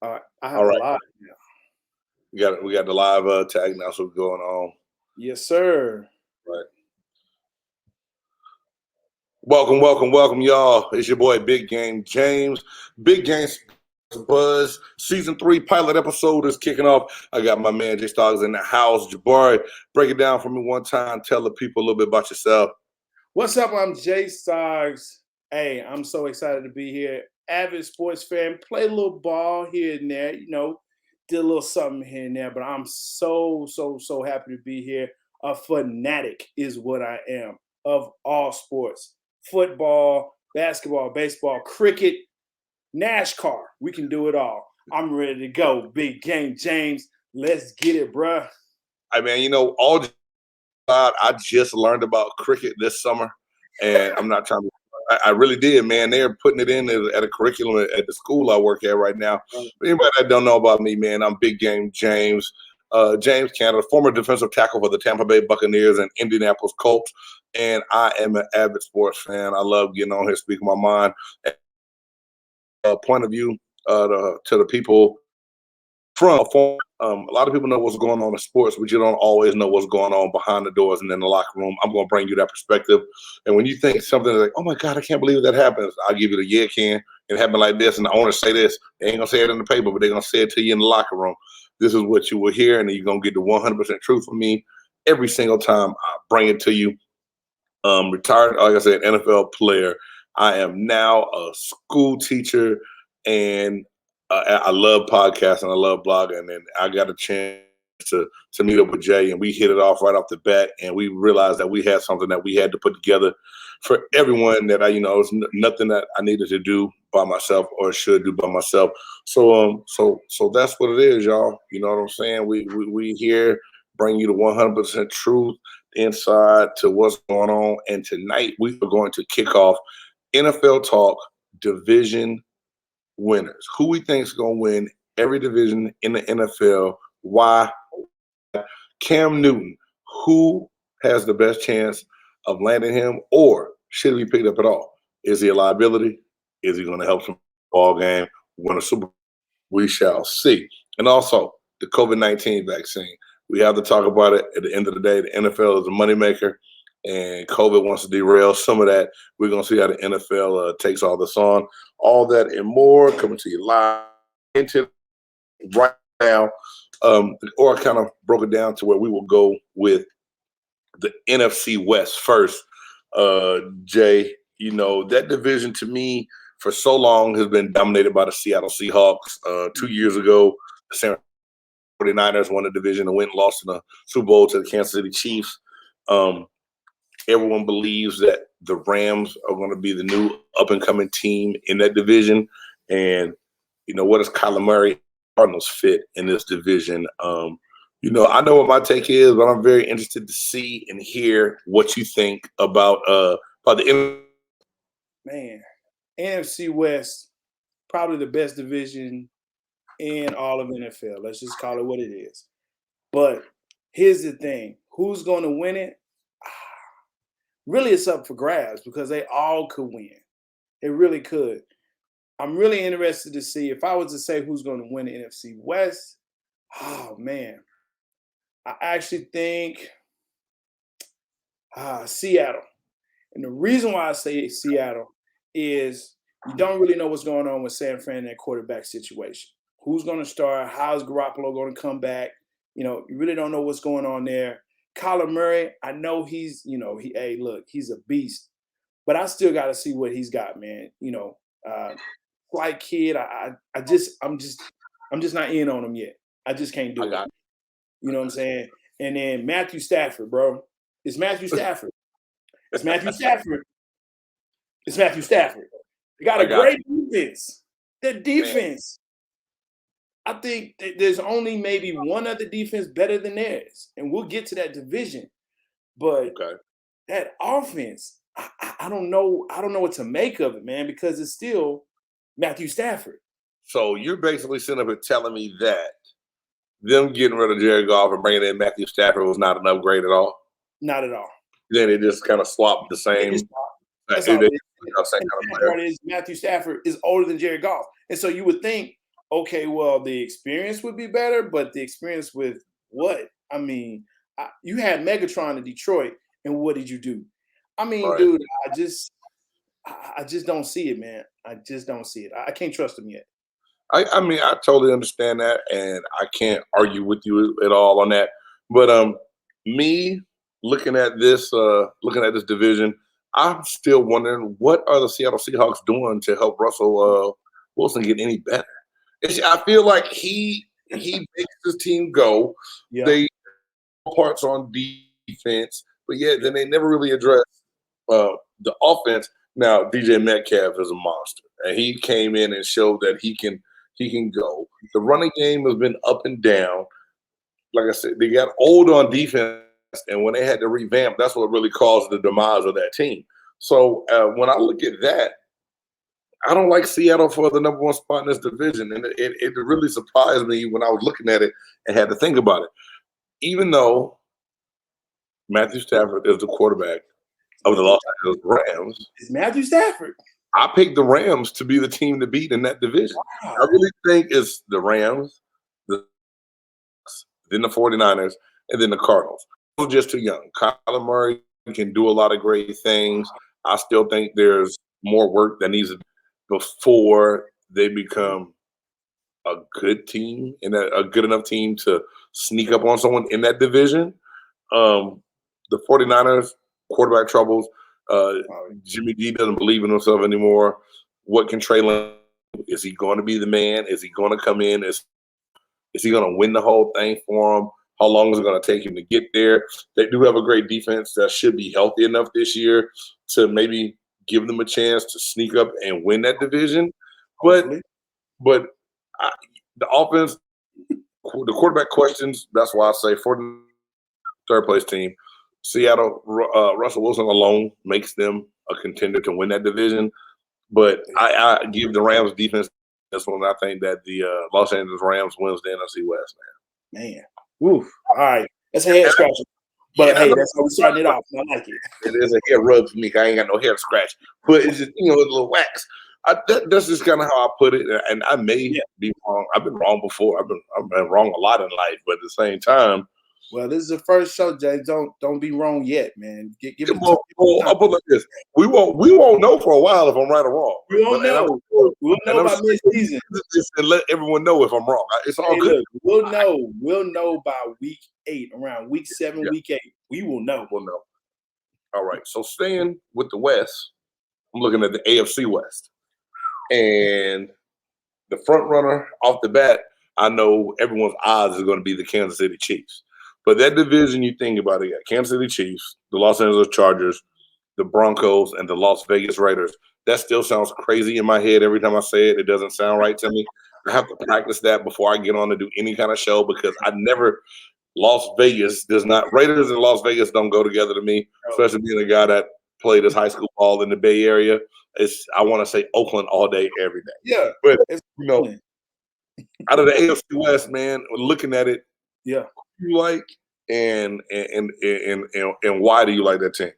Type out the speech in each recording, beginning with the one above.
I All have a right. lot. Yeah. We got the live tag now, so going on. Yes, sir. Right. Welcome, y'all. It's your boy Big Game James. Big Game Buzz. Season 3 pilot episode is kicking off. I got my man J-Stog in the house. Jabari, break it down for me one time. Tell the people a little bit about yourself. What's up? I'm J-Stogs. Hey, I'm so excited to be here. Avid sports fan. Play a little ball here and there. Did a little something here and there. But I'm so happy to be here. A fanatic is what I am of all sports. Football, basketball, baseball, cricket, NASCAR. We can do it all. I'm ready to go. Big Game James. Let's get it, bruh. I mean, I just learned about cricket this summer, and I'm not trying to. I really did, man. They're putting it in at a curriculum at the school I work at right now. But anybody that don't know about me, man, I'm Big Game James. James Canada, former defensive tackle for the Tampa Bay Buccaneers and Indianapolis Colts, and I am an avid sports fan. I love getting on here, speaking my mind, point of view to the people from a lot of people know what's going on in sports, but you don't always know what's going on behind the doors and in the locker room. I'm going to bring you that perspective. And when you think something like, oh my God, I can't believe that happens, I'll give you the yeah, can. It happened like this. And I want to say this. They ain't going to say it in the paper, but they're going to say it to you in the locker room. This is what you will hear, and you're going to get the 100% truth from me every single time I bring it to you. Retired, like I said, NFL player. I am now a school teacher, and I love podcasting. I love blogging, and I got a chance to meet up with Jay, and we hit it off right off the bat, and we realized that we had something that we had to put together for everyone that it's nothing that I needed to do by myself or should do by myself. So that's what it is, y'all. You know what I'm saying? We here bring you the 100% truth inside to what's going on, and tonight we are going to kick off NFL talk division winners. Who we think is going to win every division in the NFL? Why? Cam Newton. Who has the best chance of landing him, or should he be picked up at all? Is he a liability? Is he going to help some ball game, win a Super Bowl? We shall see. And also the COVID-19 vaccine. We have to talk about it. At the end of the day, the NFL is a moneymaker, and COVID wants to derail some of that. We're going to see how the NFL takes all this on. All that and more coming to you live into right now. Or I kind of broke it down to where we will go with the NFC West first. Jay, that division to me for so long has been dominated by the Seattle Seahawks. 2 years ago, the San 49ers won the division and went and lost in the Super Bowl to the Kansas City Chiefs. Everyone believes that the Rams are going to be the new up-and-coming team in that division. And, what does Kyler Murray Cardinals fit in this division? I know what my take is, but I'm very interested to see and hear what you think about the Man, NFC West, probably the best division in all of NFL. Let's just call it what it is. But here's the thing. Who's going to win it? Really, it's up for grabs because they all could win. It really could. I'm really interested to see if I was to say who's going to win the NFC West. Oh, man. I actually think Seattle. And the reason why I say Seattle is you don't really know what's going on with San Fran in that quarterback situation. Who's going to start? How's Garoppolo going to come back? You really don't know what's going on there. Kyler Murray, I know he's a beast, but I still got to see what he's got, man. Slight kid, I'm just not in on him yet. I just can't do it. You know what I'm saying? And then Matthew Stafford, bro. It's Matthew Stafford. It's Matthew Stafford. It's Matthew Stafford. They got a great defense. Their defense. I think there's only maybe one other defense better than theirs, and we'll get to that division. But that offense, I don't know. I don't know what to make of it, man, because it's still Matthew Stafford. So you're basically sitting up and telling me that them getting rid of Jared Goff and bringing in Matthew Stafford was not an upgrade at all? Not at all. Then they just kind of swapped the same. That's all it is. The part is Matthew Stafford is older than Jared Goff. And so you would think okay, well, the experience would be better, but the experience with what? I mean, you had Megatron in Detroit, and what did you do? I mean, Right. dude, I just don't see it, man. I just don't see it. I can't trust him yet. I mean, I totally understand that, and I can't argue with you at all on that. But me looking at this division, I'm still wondering what are the Seattle Seahawks doing to help Russell Wilson get any better. I feel like he makes his team go. Yeah. They parts on defense, but yet then they never really address the offense. Now DJ Metcalf is a monster, and he came in and showed that he can go. The running game has been up and down. Like I said, they got old on defense, and when they had to revamp, that's what really caused the demise of that team. So when I look at that, I don't like Seattle for the number one spot in this division, and it really surprised me when I was looking at it and had to think about it. Even though Matthew Stafford is the quarterback of the Los Angeles Rams, It's Matthew Stafford. I picked the Rams to be the team to beat in that division. Wow. I really think it's the Rams, then the 49ers, and then the Cardinals. They're just too young. Kyler Murray can do a lot of great things. I still think there's more work that needs to before they become a good team and a good enough team to sneak up on someone in that division. The 49ers, quarterback troubles. Jimmy G doesn't believe in himself anymore. What can Trey Lance do? Is he going to be the man? Is he going to come in? Is he going to win the whole thing for him? How long is it going to take him to get there? They do have a great defense that should be healthy enough this year to maybe give them a chance to sneak up and win that division. But the offense, the quarterback questions, that's why I say for the third place team, Seattle, Russell Wilson alone makes them a contender to win that division. But I give the Rams defense this one. I think that the Los Angeles Rams wins the NFC West, man. Woof. All right. That's a head scratcher. But hey, that's how we starting it off. I like it. It is a hair rub for me. I ain't got no hair to scratch. But it's just, a little wax. That's just kind of how I put it. And I may be wrong. I've been wrong before. I've been wrong a lot in life. But at the same time, well, this is the first show, Jay. Don't be wrong yet, man. I'll put it like this: we won't know for a while if I'm right or wrong. We won't know. We'll know by mid-season. And let everyone know if I'm wrong. It's all good. Look, we'll know by week 8, around week 7, week 8. We will know. We'll know. All right. So staying with the West, I'm looking at the AFC West, and the front runner off the bat, I know everyone's odds is going to be the Kansas City Chiefs. But that division, you think about it, you got Kansas City Chiefs, the Los Angeles Chargers, the Broncos, and the Las Vegas Raiders. That still sounds crazy in my head every time I say it. It doesn't sound right to me. I have to practice that before I get on to do any kind of show because Las Vegas does not – Raiders and Las Vegas don't go together to me, especially being a guy that played his high school ball in the Bay Area. I want to say Oakland all day, every day. Yeah. But, out of the AFC West, man, looking at it, you like and why do you like that team?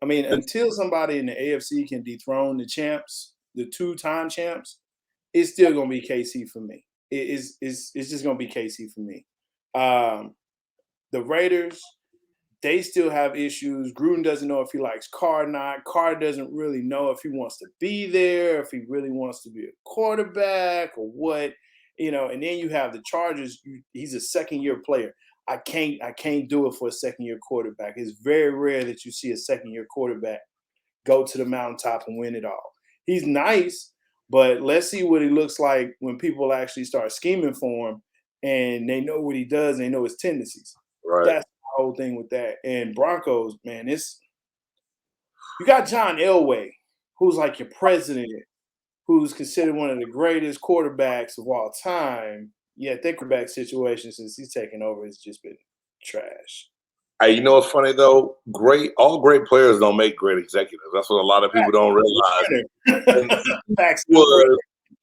I mean, until somebody in the AFC can dethrone the champs, the 2-time champs, it's still gonna be KC for me. It's just gonna be KC for me. The Raiders, they still have issues. Gruden doesn't know if he likes Carr or not. Carr doesn't really know if he wants to be there, if he really wants to be a quarterback or what. And then you have the Chargers. He's a second-year player. I can't do it for a second-year quarterback. It's very rare that you see a second-year quarterback go to the mountaintop and win it all. He's nice, but let's see what he looks like when people actually start scheming for him and they know what he does and they know his tendencies. Right. That's the whole thing with that. And Broncos, man, you got John Elway, who's like your president, who's considered one of the greatest quarterbacks of all time. Yet their quarterback situation since he's taken over has just been trash. Hey, what's funny though? All great players don't make great executives. That's what a lot of people don't realize.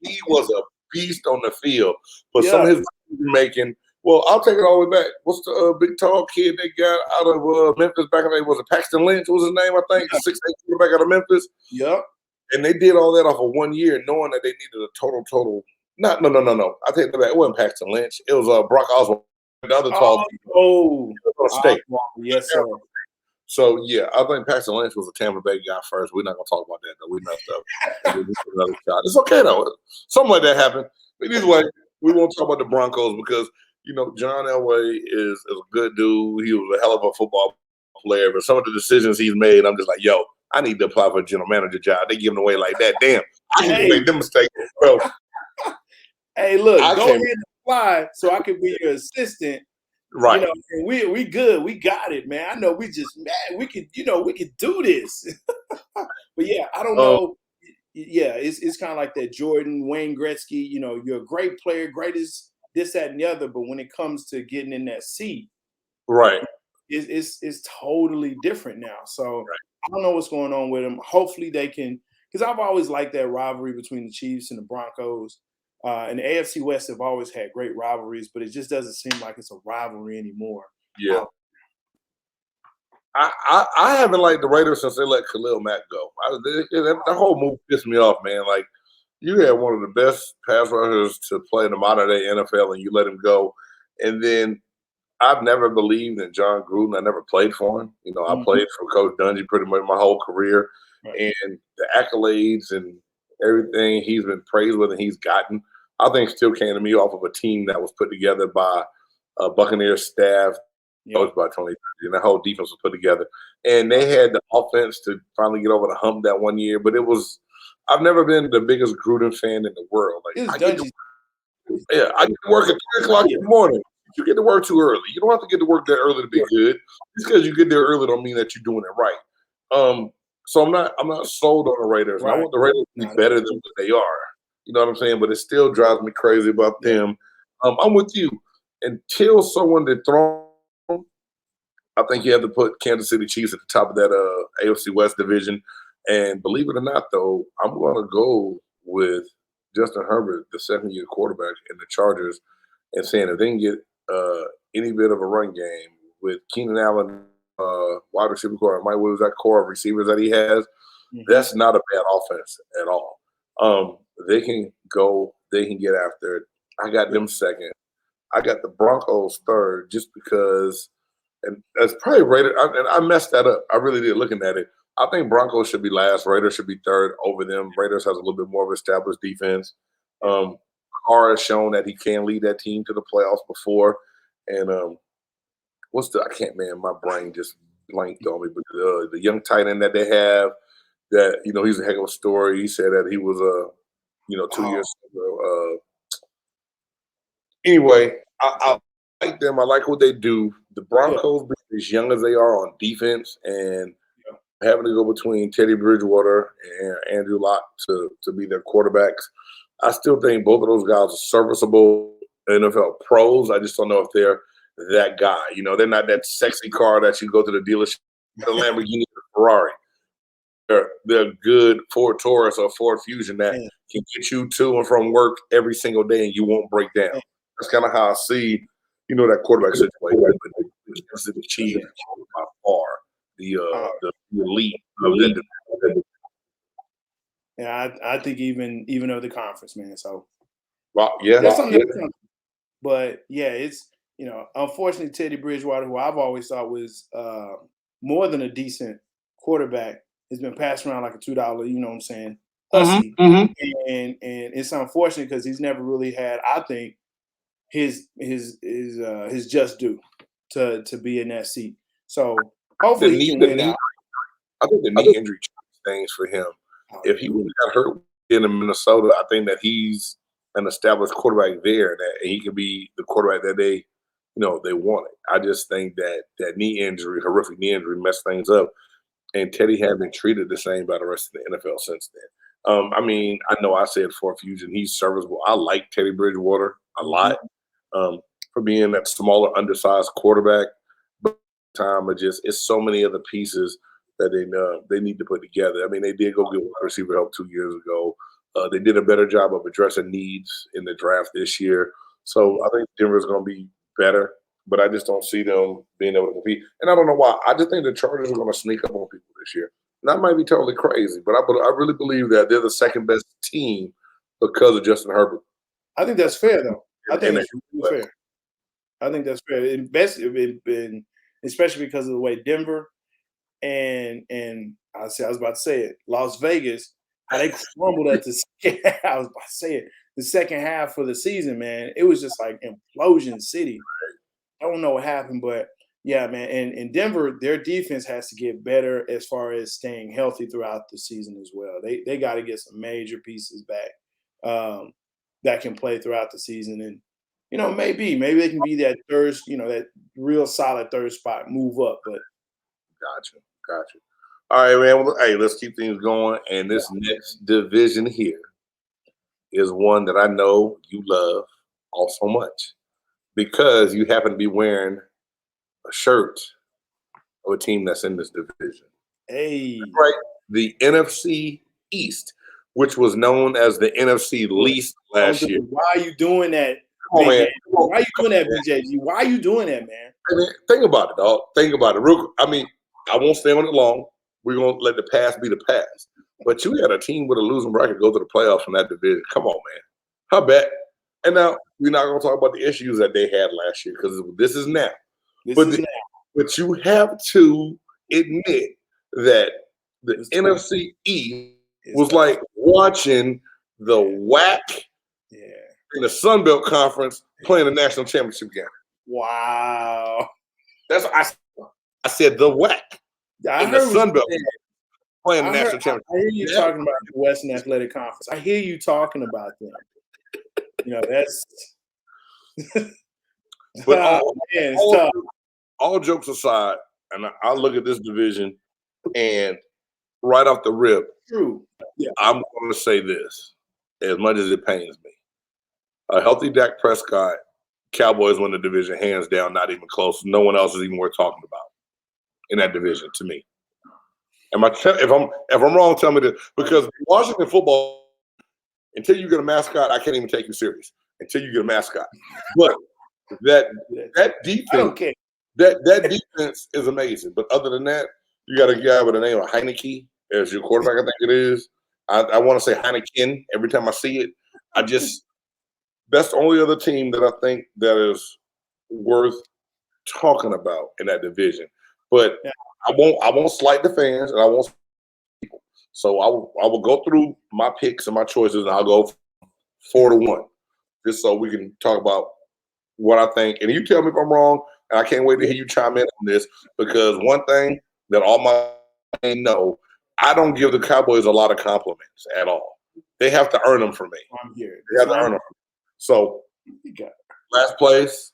He was a beast on the field, but some of his making. Well, I'll take it all the way back. What's the big tall kid they got out of Memphis back in the day? Was it Paxton Lynch? What was his name? I think the 6'8" quarterback out of Memphis. Yep. And they did all that off of 1 year, knowing that they needed a total No. I take that back. It wasn't Paxton Lynch. It was Brock Osweiler, the other tall. State. Yes, sir. So yeah, I think Paxton Lynch was a Tampa Bay guy first. We're not gonna talk about that though. We messed up. Another shot. It's okay though. Something like that happened. But either way, we won't talk about the Broncos because John Elway is a good dude. He was a hell of a football player, but some of the decisions he's made, I'm just like, yo, I need to apply for a general manager job. They giving away like that. Damn, I need to make them mistakes. Bro. Hey, look, go ahead and apply so I can be your assistant. Right. We good. We got it, man. I know we could do this. But yeah, I don't know. Yeah, it's kind of like that Jordan, Wayne Gretzky, you're a great player, greatest this, that, and the other. But when it comes to getting in that seat, right, it's totally different now. So I don't know what's going on with them. Hopefully they can, because I've always liked that rivalry between the Chiefs and the Broncos. And the AFC West have always had great rivalries, but it just doesn't seem like it's a rivalry anymore. Yeah. I haven't liked the Raiders since they let Khalil Mack go. That whole move pissed me off, man. Like, you had one of the best pass rushers to play in the modern day NFL, and you let him go. And then I've never believed in John Gruden. I never played for him. I played for Coach Dungy pretty much my whole career, and the accolades and everything he's been praised with and he's gotten, I think still came to me off of a team that was put together by a Buccaneers staff, coached by Tony Dungy, and the whole defense was put together. And they had the offense to finally get over the hump that one year. But I've never been the biggest Gruden fan in the world. Like, I get to work at 3 o'clock in the morning. You get to work too early. You don't have to get to work that early to be good. Just because you get there early don't mean that you're doing it right. So I'm not sold on the Raiders. Right. I want the Raiders to be better than what they are. You know what I'm saying? But it still drives me crazy about them. I'm with you. Until someone did throw, I think you have to put Kansas City Chiefs at the top of that AFC West division. And believe it or not, though, I'm going to go with Justin Herbert, the second-year quarterback in the Chargers, and saying if they can get any bit of a run game with Keenan Allen, wide receiver core, and Mike Williams, that core of receivers that he has, that's not a bad offense at all. They can go, they can get after it. I got them second. I got the Broncos third just because, and that's probably Raiders. And I messed that up. I really did looking at it. I think Broncos should be last. Raiders should be third over them. Raiders has a little bit more of established defense. Carr has shown that he can lead that team to the playoffs before. And my brain just blanked on me. But the young tight end that they have, that, he's a heck of a story. He said that he was 2 years ago. Anyway, I like them. I like what they do. The Broncos, as young as they are on defense, and having to go between Teddy Bridgewater and Andrew Luck to be their quarterbacks, I still think both of those guys are serviceable NFL pros. I just don't know if they're that guy. They're not that sexy car that you go to the dealership, the Lamborghini or Ferrari. They're good Ford Taurus or Ford Fusion that can get you to and from work every single day and you won't break down. That's kind of how I see, that quarterback situation. The Chiefs by far the elite of the. Yeah, I think even of the conference, man. So, but yeah, it's unfortunately Teddy Bridgewater, who I've always thought was more than a decent quarterback, has been passed around like a $2, you know what I'm saying, hussy. And it's unfortunate because he's never really had, I think, his just due to be in that seat. So hopefully he can win out. I think the knee injury changed things for him. If he would have got hurt in Minnesota, I think that he's an established quarterback there, that he could be the quarterback that they wanted. I just think that knee injury, horrific knee injury, messed things up. And Teddy hasn't been treated the same by the rest of the NFL since then. I know I said Ford Fusion, he's serviceable. I like Teddy Bridgewater a lot for being that smaller, undersized quarterback. But it's so many other pieces that they need to put together. They did go get wide receiver help 2 years ago. They did a better job of addressing needs in the draft this year. So I think Denver's going to be better, but I just don't see them being able to compete. And I don't know why. I just think the Chargers are going to sneak up on people this year. And that might be totally crazy, but I really believe that they're the second best team because of Justin Herbert. I think that's fair, though. I think And it's really fair. I think that's fair. Especially because of the way Denver and I was about to say it, Las Vegas, how they crumbled at the I was about to say it, the second half of the season, man. It was just like implosion city. I don't know what happened, but yeah, man. And in Denver, their defense has to get better as far as staying healthy throughout the season as well. They got to get some major pieces back that can play throughout the season. And maybe they can be that third, that real solid third spot, move up. But Gotcha. All right, man. Well, hey, let's keep things going. And this next division here is one that I know you love all so much because you happen to be wearing a shirt of a team that's in this division. hey, Right. The NFC East, which was known as the NFC least last year. Why are you doing that? Come on, man. Why are you doing that, BJG? Why are you doing that, man? I mean, think about it, dog. Think about it. I won't stay on it long. We're going to let the past be the past. But you had a team with a losing record go to the playoffs in that division. Come on, man. How bad? And now we're not going to talk about the issues that they had last year because this is now. But you have to admit that the NFC East was like watching the WAC in the Sun Belt Conference playing the national championship game. Wow. That's what I said, the WAC in the Sun Belt playing the national championship. I hear you talking about the Western Athletic Conference. I hear you talking about them. That's but all jokes aside, and I look at this division and right off the rip, I'm going to say this, as much as it pains me. A healthy Dak Prescott, Cowboys win the division hands down, not even close. No one else is even worth talking about in that division to me. If I'm wrong, tell me this. Because Washington football, until you get a mascot, I can't even take you serious. Until you get a mascot. But that defense, that defense is amazing. But other than that, you got a guy with the name of Heineke as your quarterback, I think it is. I want to say Heineken every time I see it. That's the only other team that I think that is worth talking about in that division. But I won't slight the fans, and I won't. So I will go through my picks and my choices, and I'll go 4-1, just so we can talk about what I think. And you tell me if I'm wrong, and I can't wait to hear you chime in on this, because one thing that all my fans know, I don't give the Cowboys a lot of compliments at all. They have to earn them for me. I'm here. They have to earn them. So last place,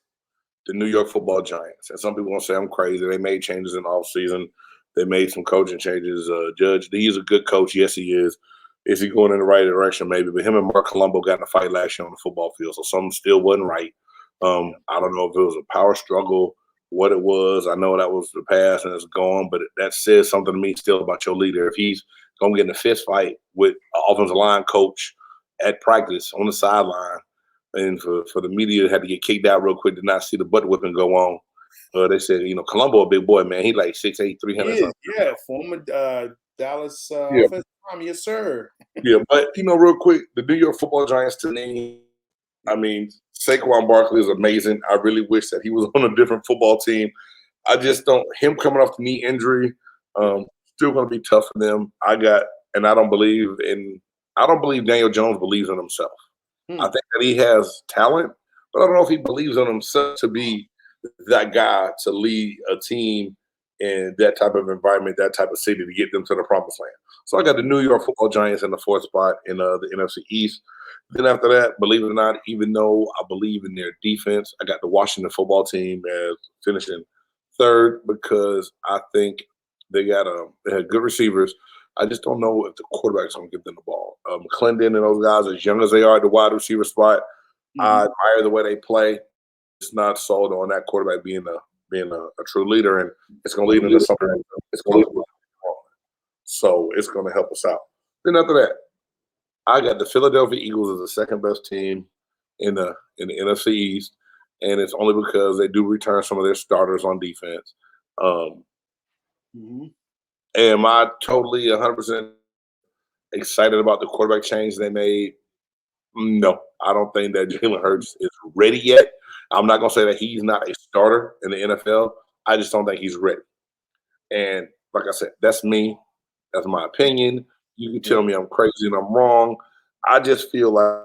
the New York Football Giants. And some people want to say I'm crazy. They made changes in the offseason. They made some coaching changes. Judge, he's a good coach. Yes, he is. Is he going in the right direction? Maybe. But him and Mark Colombo got in a fight last year on the football field, so something still wasn't right. I don't know if it was a power struggle, what it was. I know that was the past and it's gone, but that says something to me still about your leader. If he's going to get in a fist fight with an offensive line coach at practice on the sideline, and for the media had to get kicked out real quick to not see the butt whipping go on. They said, Colombo a big boy, man. He like 6'8", 300 something. Yeah, former Dallas offensive line, yes, sir. Yeah, but, real quick, the New York Football Giants, to me, Saquon Barkley is amazing. I really wish that he was on a different football team. I just don't – him coming off the knee injury, still going to be tough for them. I don't believe Daniel Jones believes in himself. I think that he has talent, but I don't know if he believes in himself to be that guy to lead a team in that type of environment, that type of city to get them to the promised land. So I got the New York Football Giants in the 4th spot in the NFC East. Then after that, believe it or not, even though I believe in their defense, I got the Washington football team as finishing 3rd because I think they had good receivers. I just don't know if the quarterback's going to give them the ball. McClendon and those guys, as young as they are at the wide receiver spot, I admire the way they play. It's not sold on that quarterback being a true leader, and it's going to lead into something. It's going to so it's going to help us out. Then after that, I got the Philadelphia Eagles as the 2nd best team in the NFC East, and it's only because they do return some of their starters on defense. Am I totally 100% excited about the quarterback change they made? No. I don't think that Jalen Hurts is ready yet. I'm not going to say that he's not a starter in the NFL. I just don't think he's ready. And like I said, that's me. That's my opinion. You can tell me I'm crazy and I'm wrong. I just feel like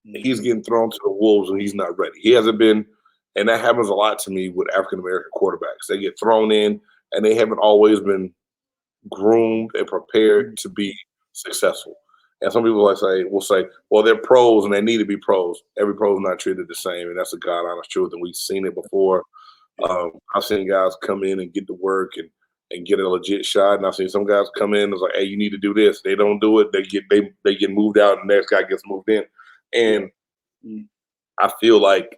he's getting thrown to the wolves and he's not ready. He hasn't been, and that happens a lot to me with African American quarterbacks. They get thrown in and they haven't always been groomed and prepared to be successful. And some people will say, well, they're pros and they need to be pros. Every pro is not treated the same, and that's a God honest truth. And we've seen it before. I've seen guys come in and get to work and get a legit shot, and I've seen some guys come in and it's like, hey, you need to do this. They don't do it. They get moved out, and the next guy gets moved in. And I feel like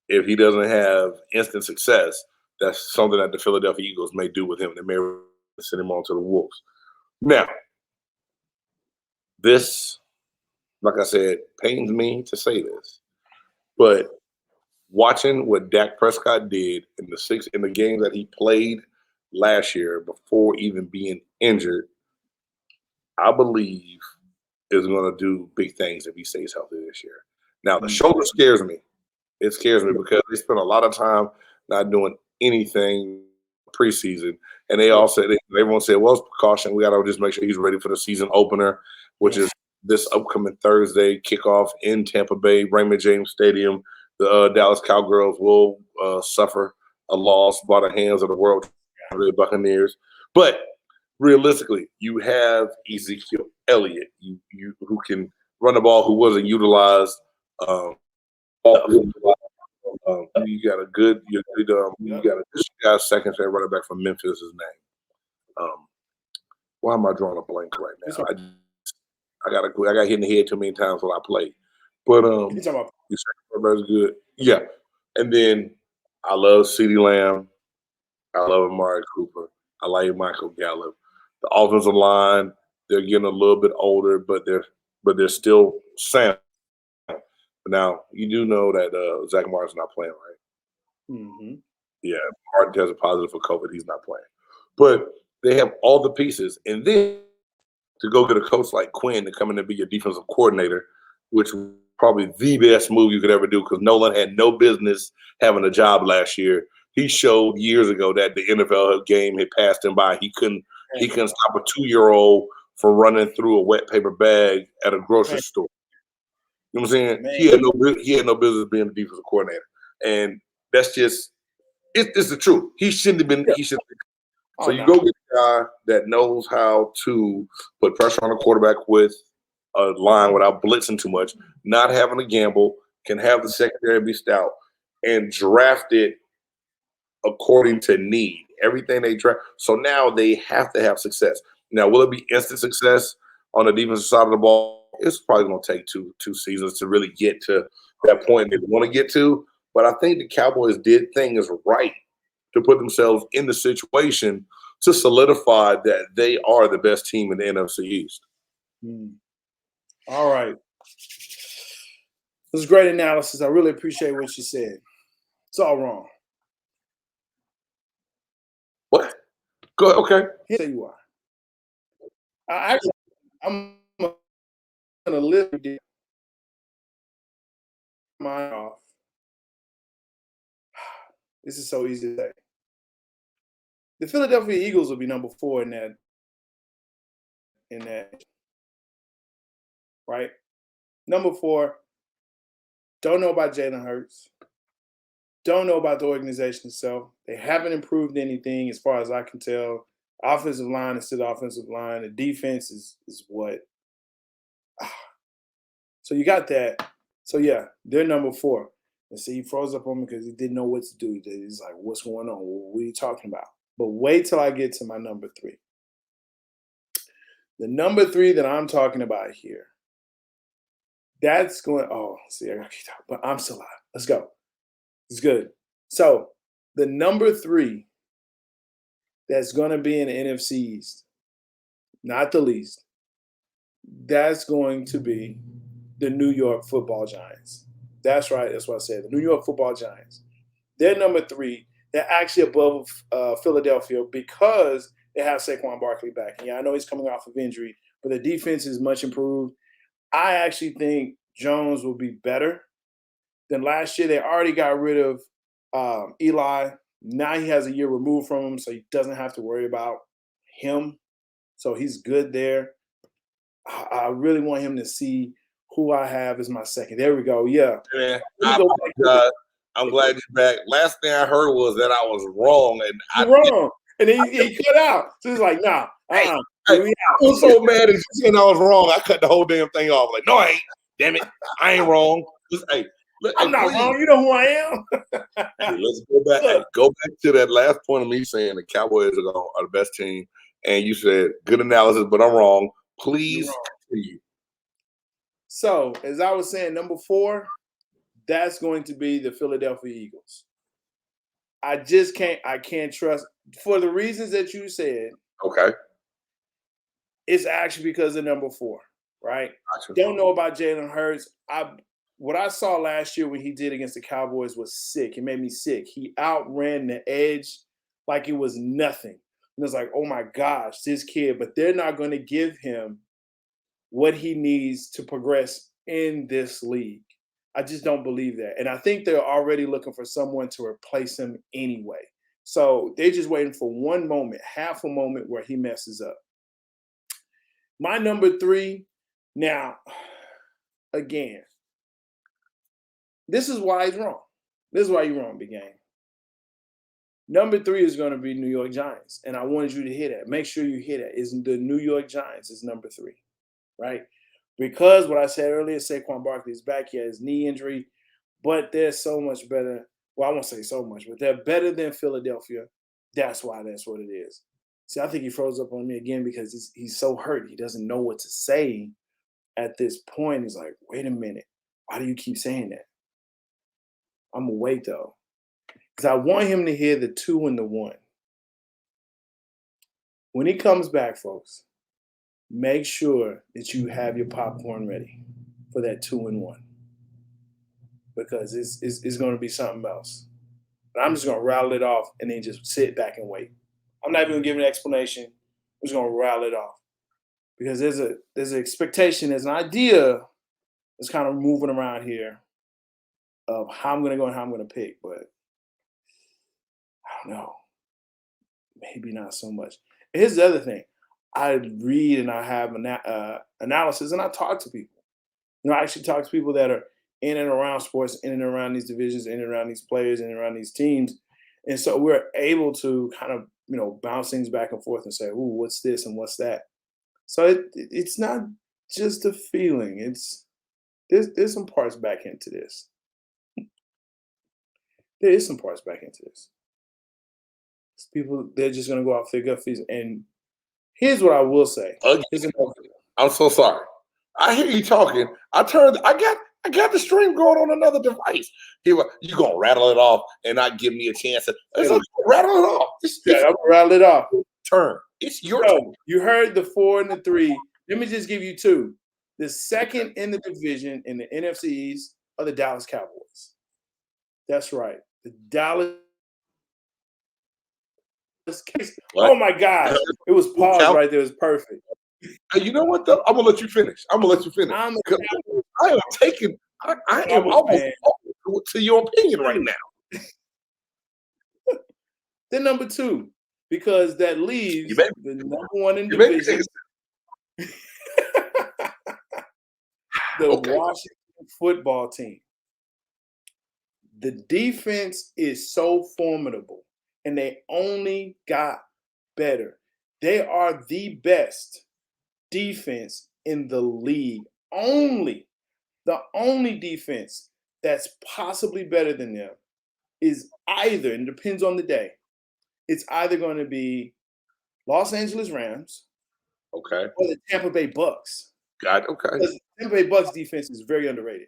if he doesn't have instant success, that's something that the Philadelphia Eagles may do with him. They may send him on to the Wolves. Now, this, like I said, pains me to say this, but watching what Dak Prescott did in the games that he played last year before even being injured, I believe is going to do big things if he stays healthy this year. Now, the shoulder scares me. It scares me because they spent a lot of time not doing anything preseason. And they all said, everyone said, well, it's precaution. We got to just make sure he's ready for the season opener, which is this upcoming Thursday kickoff in Tampa Bay, Raymond James Stadium. The Dallas Cowgirls will suffer a loss by the hands of the World Buccaneers. But realistically, you have Ezekiel Elliott, who can run the ball, who wasn't utilized. You got a good guy, second straight running back from Memphis. His name. Why am I drawing a blank right now? I got hit in the head too many times when I played. But your second running back is good. Yeah, and then I love CeeDee Lamb. I love Amari Cooper. I like Michael Gallup. The offensive line, they're getting a little bit older, but they're still sound. Now, you do know that Zach Martin's not playing, right? Mm-hmm. Yeah, Martin tested positive for COVID. He's not playing. But they have all the pieces. And then to go get a coach like Quinn to come in and be your defensive coordinator, which was probably the best move you could ever do because Nolan had no business having a job last year. He showed years ago that the NFL game had passed him by. He couldn't stop a 2-year-old from running through a wet paper bag at a grocery store. You know what I'm saying? Man. He had no business being the defensive coordinator, and that's just it's the truth. He shouldn't have been. He should. So you go get a guy that knows how to put pressure on a quarterback with a line without blitzing too much, not having to gamble, can have the secondary be stout, and draft it according to need. Everything they draft. So now they have to have success. Now, will it be instant success on the defensive side of the ball? It's probably going to take two seasons to really get to that point they want to get to. But I think the Cowboys did things right to put themselves in the situation to solidify that they are the best team in the NFC East. All right. This is great analysis. I really appreciate what you said. It's all wrong. What? Good. Okay. Here you are. I'm going to live mine off. This is so easy to say. The Philadelphia Eagles will be number 4 in that. Right? Number 4, don't know about Jalen Hurts. Don't know about the organization itself. They haven't improved anything as far as I can tell. Offensive line is still the offensive line. The defense is what? So you got that. So, yeah, they're number 4. And so he froze up on me because he didn't know what to do. He's like, what's going on? What are you talking about? But wait till I get to my number 3. The number 3 that I'm talking about here, that's going – oh, see, I got to talk. But I'm still out. Let's go. It's good. So the number 3 that's going to be in the NFC East, not the least, that's going to be the New York Football Giants. That's right. That's what I said. The New York Football Giants. They're number 3. They're actually above Philadelphia because they have Saquon Barkley back. And yeah, I know he's coming off of injury, but the defense is much improved. I actually think Jones will be better than last year. They already got rid of Eli. Now he has a year removed from him, so he doesn't have to worry about him. So he's good there. I really want him to see who I have as my second. There we go. Yeah. I'm glad you're back. Last thing I heard was that I was wrong. And You're wrong. And then he cut out. So he's like, nah. Hey, I was so mad at you saying I was wrong. I cut the whole damn thing off. Like, no, I ain't. Damn it. I ain't wrong. I'm not wrong. You know who I am. Let's go back. Go back to that last point of me saying the Cowboys are the best team. And you said good analysis, but I'm wrong. Please continue. So, as I was saying, number 4, that's going to be the Philadelphia Eagles. I can't trust, for the reasons that you said. Okay. It's actually because of number 4, right? Don't know about Jalen Hurts. What I saw last year when he did against the Cowboys was sick. It made me sick. He outran the edge like it was nothing. And it's like, oh my gosh, this kid, but they're not going to give him what he needs to progress in this league. I just don't believe that. And I think they're already looking for someone to replace him anyway. So they're just waiting for one moment, half a moment where he messes up. My number 3, now, again, this is why he's wrong. This is why you're wrong, big game. Number 3 is going to be New York Giants. And I wanted you to hear that. Make sure you hear that. Is the New York Giants is number 3, right? Because what I said earlier, Saquon Barkley is back. He has knee injury. But they're so much better. Well, I won't say so much, but they're better than Philadelphia. That's why that's what it is. See, I think he froze up on me again because he's so hurt. He doesn't know what to say at this point. He's like, wait a minute. Why do you keep saying that? I'm going to wait, though. Because I want him to hear the 2 and the 1. When he comes back, folks, make sure that you have your popcorn ready for that 2 and 1. Because it's going to be something else. But I'm just going to rattle it off and then just sit back and wait. I'm not even going to give an explanation. I'm just going to rattle it off. Because there's an expectation, there's an idea that's kind of moving around here of how I'm going to go and how I'm going to pick. But I don't know. Maybe not so much. Here's the other thing. I read and I have analysis and I talk to people. I actually talk to people that are in and around sports, in and around these divisions, in and around these players, in and around these teams. And so we're able to kind of, bounce things back and forth and say, ooh, what's this and what's that? So it's not just a feeling. There's some parts back into this. There is some parts back into this. People, they're just going to go out, figure out fees. And here's what I will say. I'm so sorry. I hear you talking. I got the stream going on another device. You gonna rattle it off and not give me a chance to rattle it off. I'm gonna rattle it off. Turn. It's your turn. You heard the 4 and the 3. Let me just give you 2. The second in the division in the NFC East are the Dallas Cowboys. That's right. The Dallas. What? Oh my gosh. It was paused right there. It was perfect. You know what though? I'm gonna let you finish. I am taking. I am almost to your opinion right now. Then number 2, because that leaves the number 1 in division. The Washington football team. The defense is so formidable, and they only got better. They are the best defense in the league. The only defense that's possibly better than them is either, and it depends on the day, it's either going to be Los Angeles Rams, okay, or the Tampa Bay Bucks. Got it. Okay. Because the Tampa Bay Bucks defense is very underrated.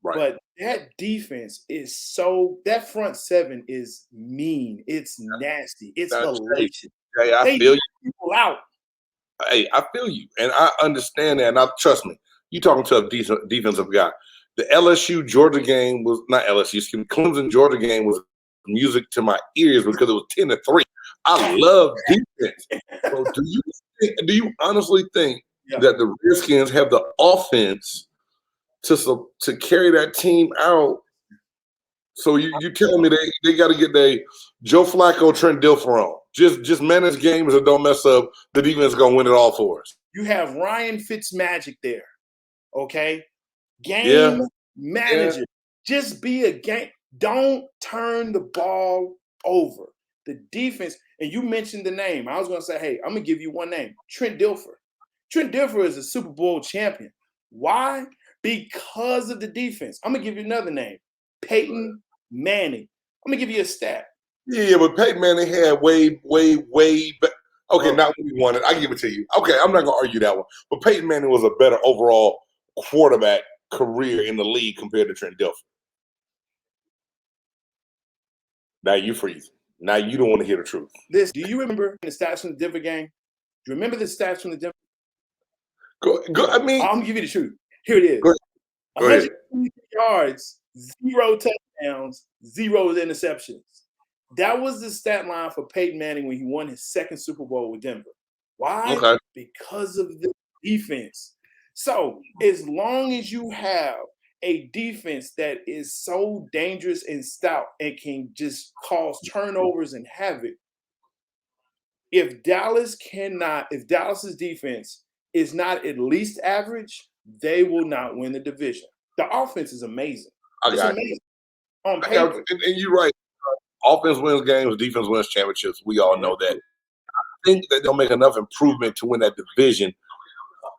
Right. But that defense is that front 7 is mean. It's nasty. It's hellacious. Hey, I feel you. People out. Hey, I feel you, and I understand that. And trust me, you talking to a decent defensive guy. The LSU Georgia game was not LSU. Excuse me, Clemson Georgia game was music to my ears because it was 10-3. I love defense. So do you honestly think that the Redskins have the offense to carry that team out. So you telling me they got to get Joe Flacco, Trent Dilfer on. Just manage games and don't mess up. The defense is gonna win it all for us. You have Ryan Fitzmagic there, okay? Game manager. Yeah. Just be a game. Don't turn the ball over. The defense, and you mentioned the name. I was gonna say, hey, I'm gonna give you one name: Trent Dilfer. Trent Dilfer is a Super Bowl champion. Why? Because of the defense. I'm gonna give you another name: Peyton Manning. I'm gonna give you a stat. Yeah, but Peyton Manning had way okay, not what we wanted. I give it to you. Okay, I'm not gonna argue that one. But Peyton Manning was a better overall quarterback career in the league compared to Trent Dilfer. Now you freeze. Now you don't want to hear the truth. Do you remember the stats from the Denver game? Do you remember the stats from the Denver? Go, I mean, I'm gonna give you the truth. Here it is. Go 100 yards, 0 touchdowns, 0 interceptions. That was the stat line for Peyton Manning when he won his second Super Bowl with Denver. Why? Okay. Because of the defense. So as long as you have a defense that is so dangerous and stout and can just cause turnovers and havoc, if Dallas's defense is not at least average, they will not win the division. The offense is amazing. It's amazing. On paper. And you're right. Offense wins games, defense wins championships. We all know that. I think that they'll make enough improvement to win that division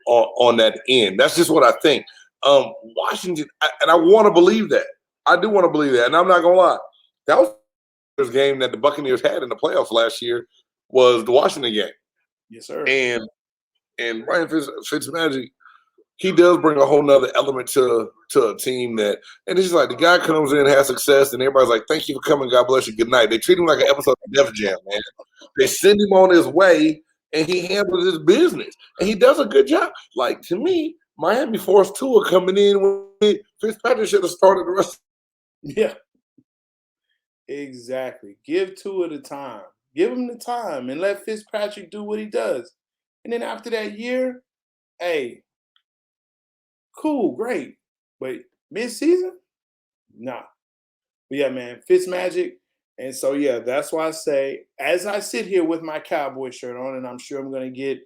on that end. That's just what I think. Washington, and I want to believe that. I do want to believe that. And I'm not going to lie. That was the game that the Buccaneers had in the playoffs last year was the Washington game. Yes, sir. And Ryan Fitzmagic, he does bring a whole nother element to a team and it's just like the guy comes in, has success, and everybody's like, thank you for coming, God bless you, good night. They treat him like an episode of Def Jam, man. They send him on his way, and he handles his business. And he does a good job. Like, to me, Miami forced Tua coming in when Fitzpatrick should have started the rest. Yeah. Exactly. Give Tua the time. Give him the time and let Fitzpatrick do what he does. And then after that year, hey, cool, great. But mid-season? Nah. But yeah, man, Fitzmagic. And so, yeah, that's why I say, as I sit here with my Cowboy shirt on, and I'm sure I'm going to get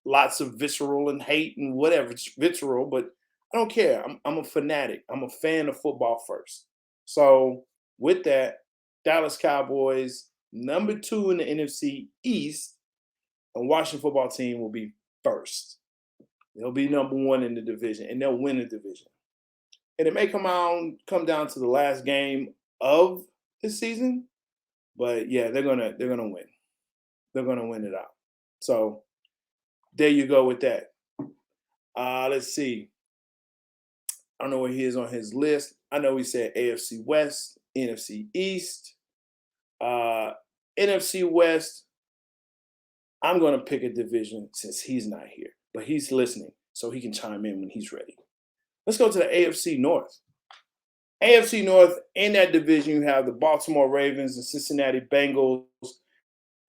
lots of visceral and hate and whatever, visceral, but I don't care. I'm a fanatic. I'm a fan of football first. So with that, Dallas Cowboys, number 2 in the NFC East, and Washington football team will be first. They'll be number 1 in the division, and they'll win the division. And it may come down to the last game of the season, but yeah, they're gonna win. They're gonna win it out. So there you go with that. Let's see. I don't know where he is on his list. I know he said AFC West, NFC East, NFC West. I'm gonna pick a division since he's not here, but he's listening, so he can chime in when he's ready. Let's go to the AFC North. AFC North, in that division, you have the Baltimore Ravens, the Cincinnati Bengals,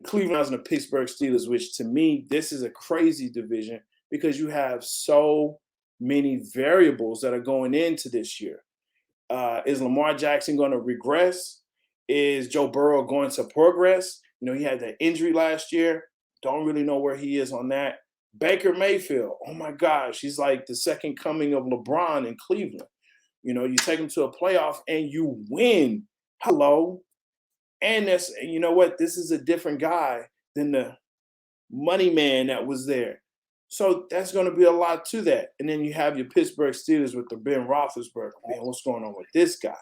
Cleveland Browns, and the Pittsburgh Steelers, which to me, this is a crazy division because you have so many variables that are going into this year. Is Lamar Jackson going to regress? Is Joe Burrow going to progress? You know, he had that injury last year. Don't really know where he is on that. Baker Mayfield, oh my gosh, he's like the second coming of LeBron in Cleveland. You know, you take him to a playoff and you win. Hello. And you know what? This is a different guy than the money man that was there. So that's going to be a lot to that. And then you have your Pittsburgh Steelers with the Ben Roethlisberger. Man, what's going on with this guy?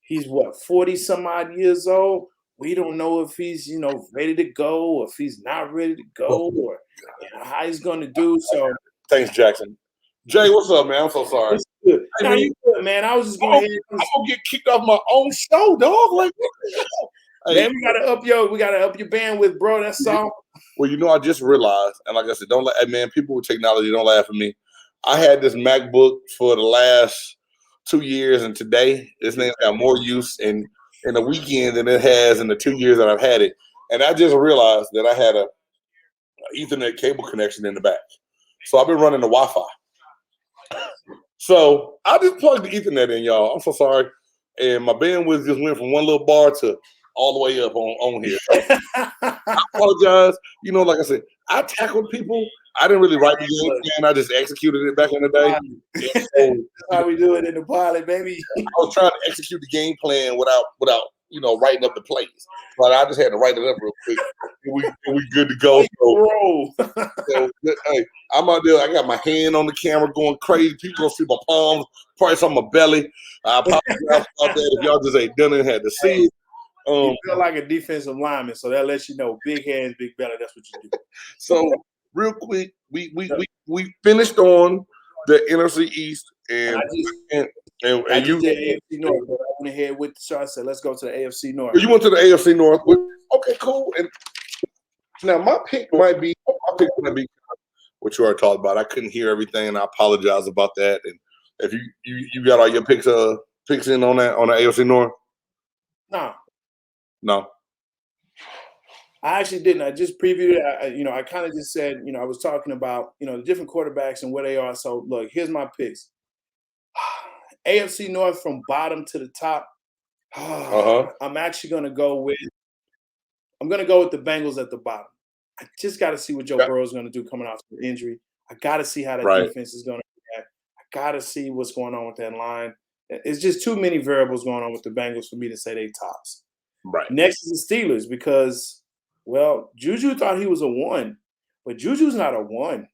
He's 40 some odd years old. We don't know if he's, ready to go or if he's not ready to go or how he's going to do. So thanks, Jackson. Jay, what's up, man? I'm so sorry. Good. Hey, you good, man. I was just going to I'm gonna get kicked off my own show, dog. Like, hey, man, we gotta up your bandwidth, bro. That's all. Well, I just realized, and like I said, people with technology, don't laugh at me. I had this MacBook for the last 2 years, and today this thing's got more use in the weekend than it has in the 2 years that I've had it. And I just realized that I had a Ethernet cable connection in the back. So I've been running the Wi-Fi. So I just plugged the Ethernet in, y'all. I'm so sorry. And my bandwidth just went from one little bar to all the way up on here. So I apologize. You know, like I said, I tackled people. I didn't really write the game plan. I just executed it back in the day. So, that's how we do it in the pilot, baby. I was trying to execute the game plan without writing up the plays. But I just had to write it up real quick. We good to go. So, hey, I'm out there. I got my hand on the camera going crazy. People gonna see my palms, probably on my belly. I apologize about that if y'all just ain't done it and had to see it. You feel like a defensive lineman, so that lets you know big hands, big belly. That's what you do. So real quick, we finished on the NFC East, and you did AFC North. But I went ahead with the shot. I said, let's go to the AFC North. You went to the AFC North. Okay, cool. And now my pick might be what you already talked about. I couldn't hear everything, and I apologize about that. And if you got all your picks in on that on the AFC North? No. I actually didn't. I just previewed it. I kind of just said, I was talking about, the different quarterbacks and where they are. So, look, here's my picks. AFC North from bottom to the top. I'm actually going to go with the Bengals at the bottom. I just got to see what Joe Burrow is going to do coming out from the injury. I got to see how that defense is going to react. I got to see what's going on with that line. It's just too many variables going on with the Bengals for me to say they tops. Right. Next is the Steelers because, well, Juju thought he was a 1, but Juju's not a 1.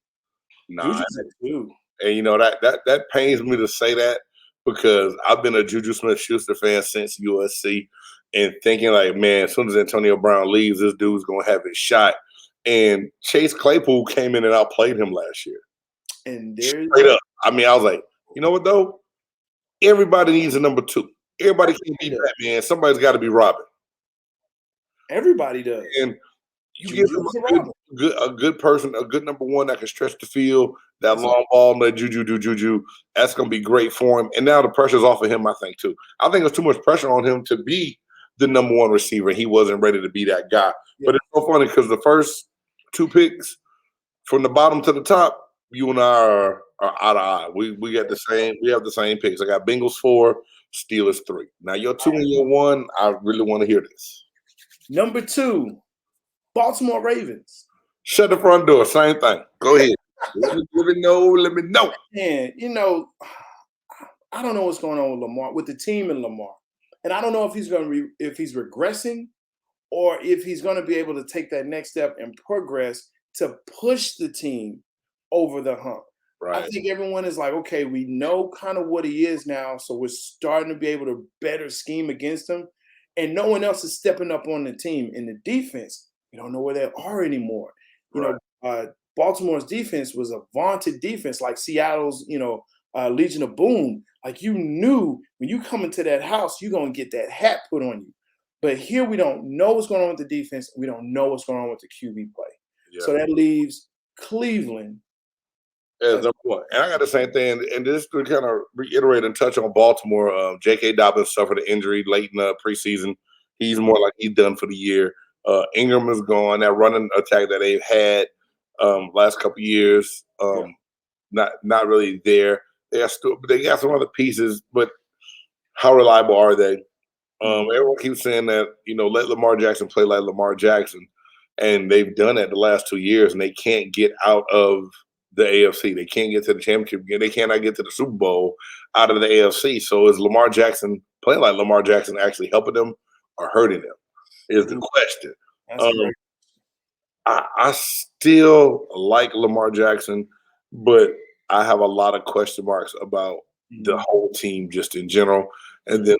Nah, Juju's a 2. And that pains me to say that because I've been a Juju Smith-Schuster fan since USC and thinking like, man, as soon as Antonio Brown leaves, this dude's gonna have his shot. And Chase Claypool came in and outplayed him last year. And straight up. I mean, I was like, you know what though? Everybody needs a number 2. Everybody can't be Batman. Somebody's got to be Robin. Everybody does. And you give him a good person, a good number 1 that can stretch the field, that long ball, let Juju do Juju. That's going to be great for him. And now the pressure's off of him, I think, too. I think there's too much pressure on him to be the number 1 receiver. He wasn't ready to be that guy. Yeah. But it's so funny because the first 2 picks from the bottom to the top, you and I are eye to eye. We got the same. We have the same picks. I got Bengals 4, Steelers 3. Now your 2 and your 1. I really want to hear this. Number 2, Baltimore Ravens. Shut the front door. Same thing. Go ahead. Let me know. Man, I don't know what's going on with Lamar, with the team and Lamar, and I don't know if he's if he's regressing, or if he's going to be able to take that next step and progress to push the team over the hump. Right. I think everyone is like, okay, we know kind of what he is now, so we're starting to be able to better scheme against him, and no one else is stepping up on the team. In the defense, we don't know where they are anymore. Baltimore's defense was a vaunted defense, like Seattle's, Legion of Boom. Like, you knew when you come into that house, you're going to get that hat put on you. But here we don't know what's going on with the defense. We don't know what's going on with the QB play. Yeah. So that leaves Cleveland. And I got the same thing. And just to kind of reiterate and touch on Baltimore, J.K. Dobbins suffered an injury late in the preseason. He's more like he's done for the year. Ingram is gone. That running attack that they've had last couple of years, not really there. They got some other pieces, but how reliable are they? Everyone keeps saying that, let Lamar Jackson play like Lamar Jackson. And they've done that the last 2 years, and they can't get out of the AFC. They can't get to the championship game. They cannot get to the Super Bowl out of the AFC. So is Lamar Jackson playing like Lamar Jackson actually helping them or hurting them is the question. I still like Lamar Jackson, but I have a lot of question marks about the whole team just in general. And then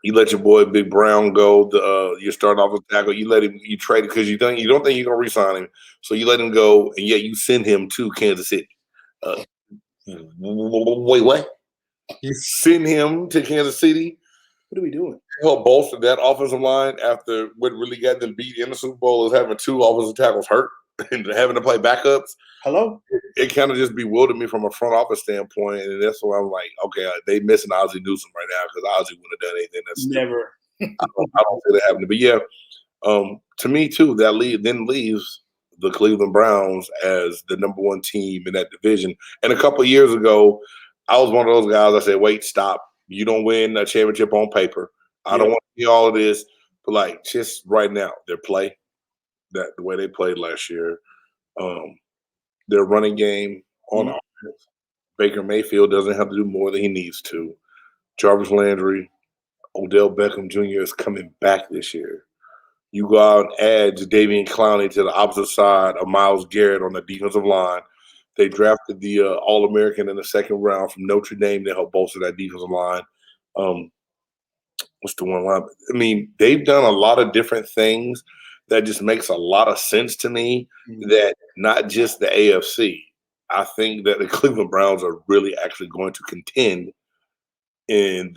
you let your boy Big Brown go. You start off with tackle. You let him. You trade it because you don't think you're gonna re-sign him. So you let him go, and yet you send him to Kansas City. Wait, what? You send him to Kansas City? What are we doing? Help bolster that offensive line after what really got them beat in the Super Bowl is having 2 offensive tackles hurt and having to play backups. Hello? It kind of just bewildered me from a front office standpoint, and that's why I'm like, okay, they missing Ozzie Newsome right now because Ozzie wouldn't have done anything. That's never. I don't see that happening. But yeah, to me too, that then leaves the Cleveland Browns as the number 1 team in that division. And a couple of years ago, I was one of those guys. I said, "Wait, stop! You don't win a championship on paper. I don't want to see all of this." But like, just right now, their play, the way they played last year, their running game on offense. Baker Mayfield doesn't have to do more than he needs to. Jarvis Landry, Odell Beckham Jr. is coming back this year. You go out and add Jadeveon Clowney to the opposite side of Myles Garrett on the defensive line. They drafted the All-American in the second round from Notre Dame to help bolster that defensive line. What's the one line? I mean, they've done a lot of different things that just makes a lot of sense to me. That not just the AFC. I think that the Cleveland Browns are really actually going to contend in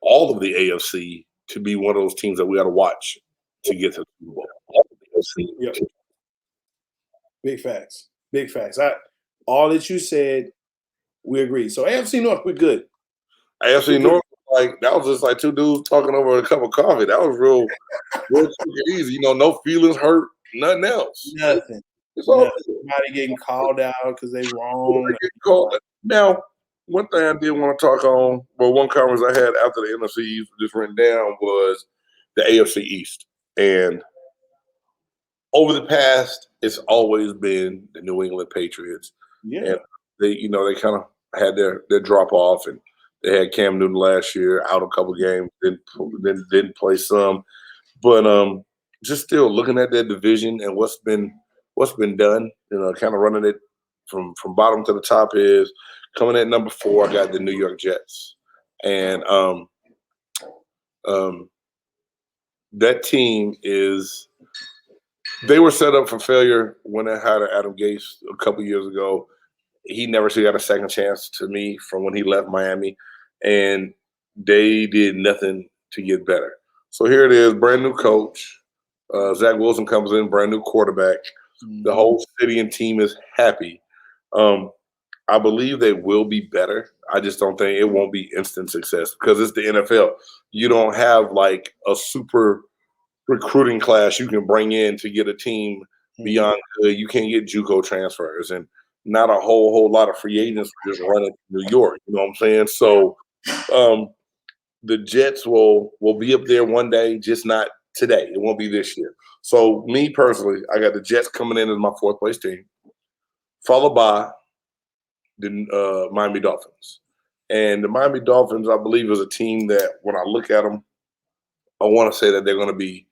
all of the AFC to be one of those teams that we got to watch to get to the Super Bowl. All of the AFC. Yep. Big facts. Big facts. All that you said, we agree. So AFC North, we're good. AFC North, like that was just like two dudes talking over a cup of coffee. That was real easy. No feelings hurt, nothing else. Nothing. Nobody getting called out because they wrong. Now, one thing I did want to talk on, one conference I had after the NFC East just written down was the AFC East. And over the past, it's always been the New England Patriots. Yeah. And they kind of had their drop off, and they had Cam Newton last year out a couple games, didn't play some. But just still looking at their division and what's been done, kind of running it from bottom to the top is coming at number 4. I got the New York Jets, and that team they were set up for failure when they hired Adam Gase a couple years ago. He never should have got a second chance to me from when he left Miami, and they did nothing to get better. So here it is, brand new coach. Zach Wilson comes in, brand new quarterback. The whole city and team is happy. I believe they will be better. I just don't think it won't be instant success because it's the NFL. You don't have like a super recruiting class you can bring in to get a team beyond good. You can't get JUCO transfers and not a whole lot of free agents just running New York. You know what I'm saying? So the Jets will be up there one day, just not today. It won't be this year. So me personally, I got the Jets coming in as my 4th place team, followed by the Miami Dolphins. And the Miami Dolphins, I believe, is a team that when I look at them, I want to say that they're going to be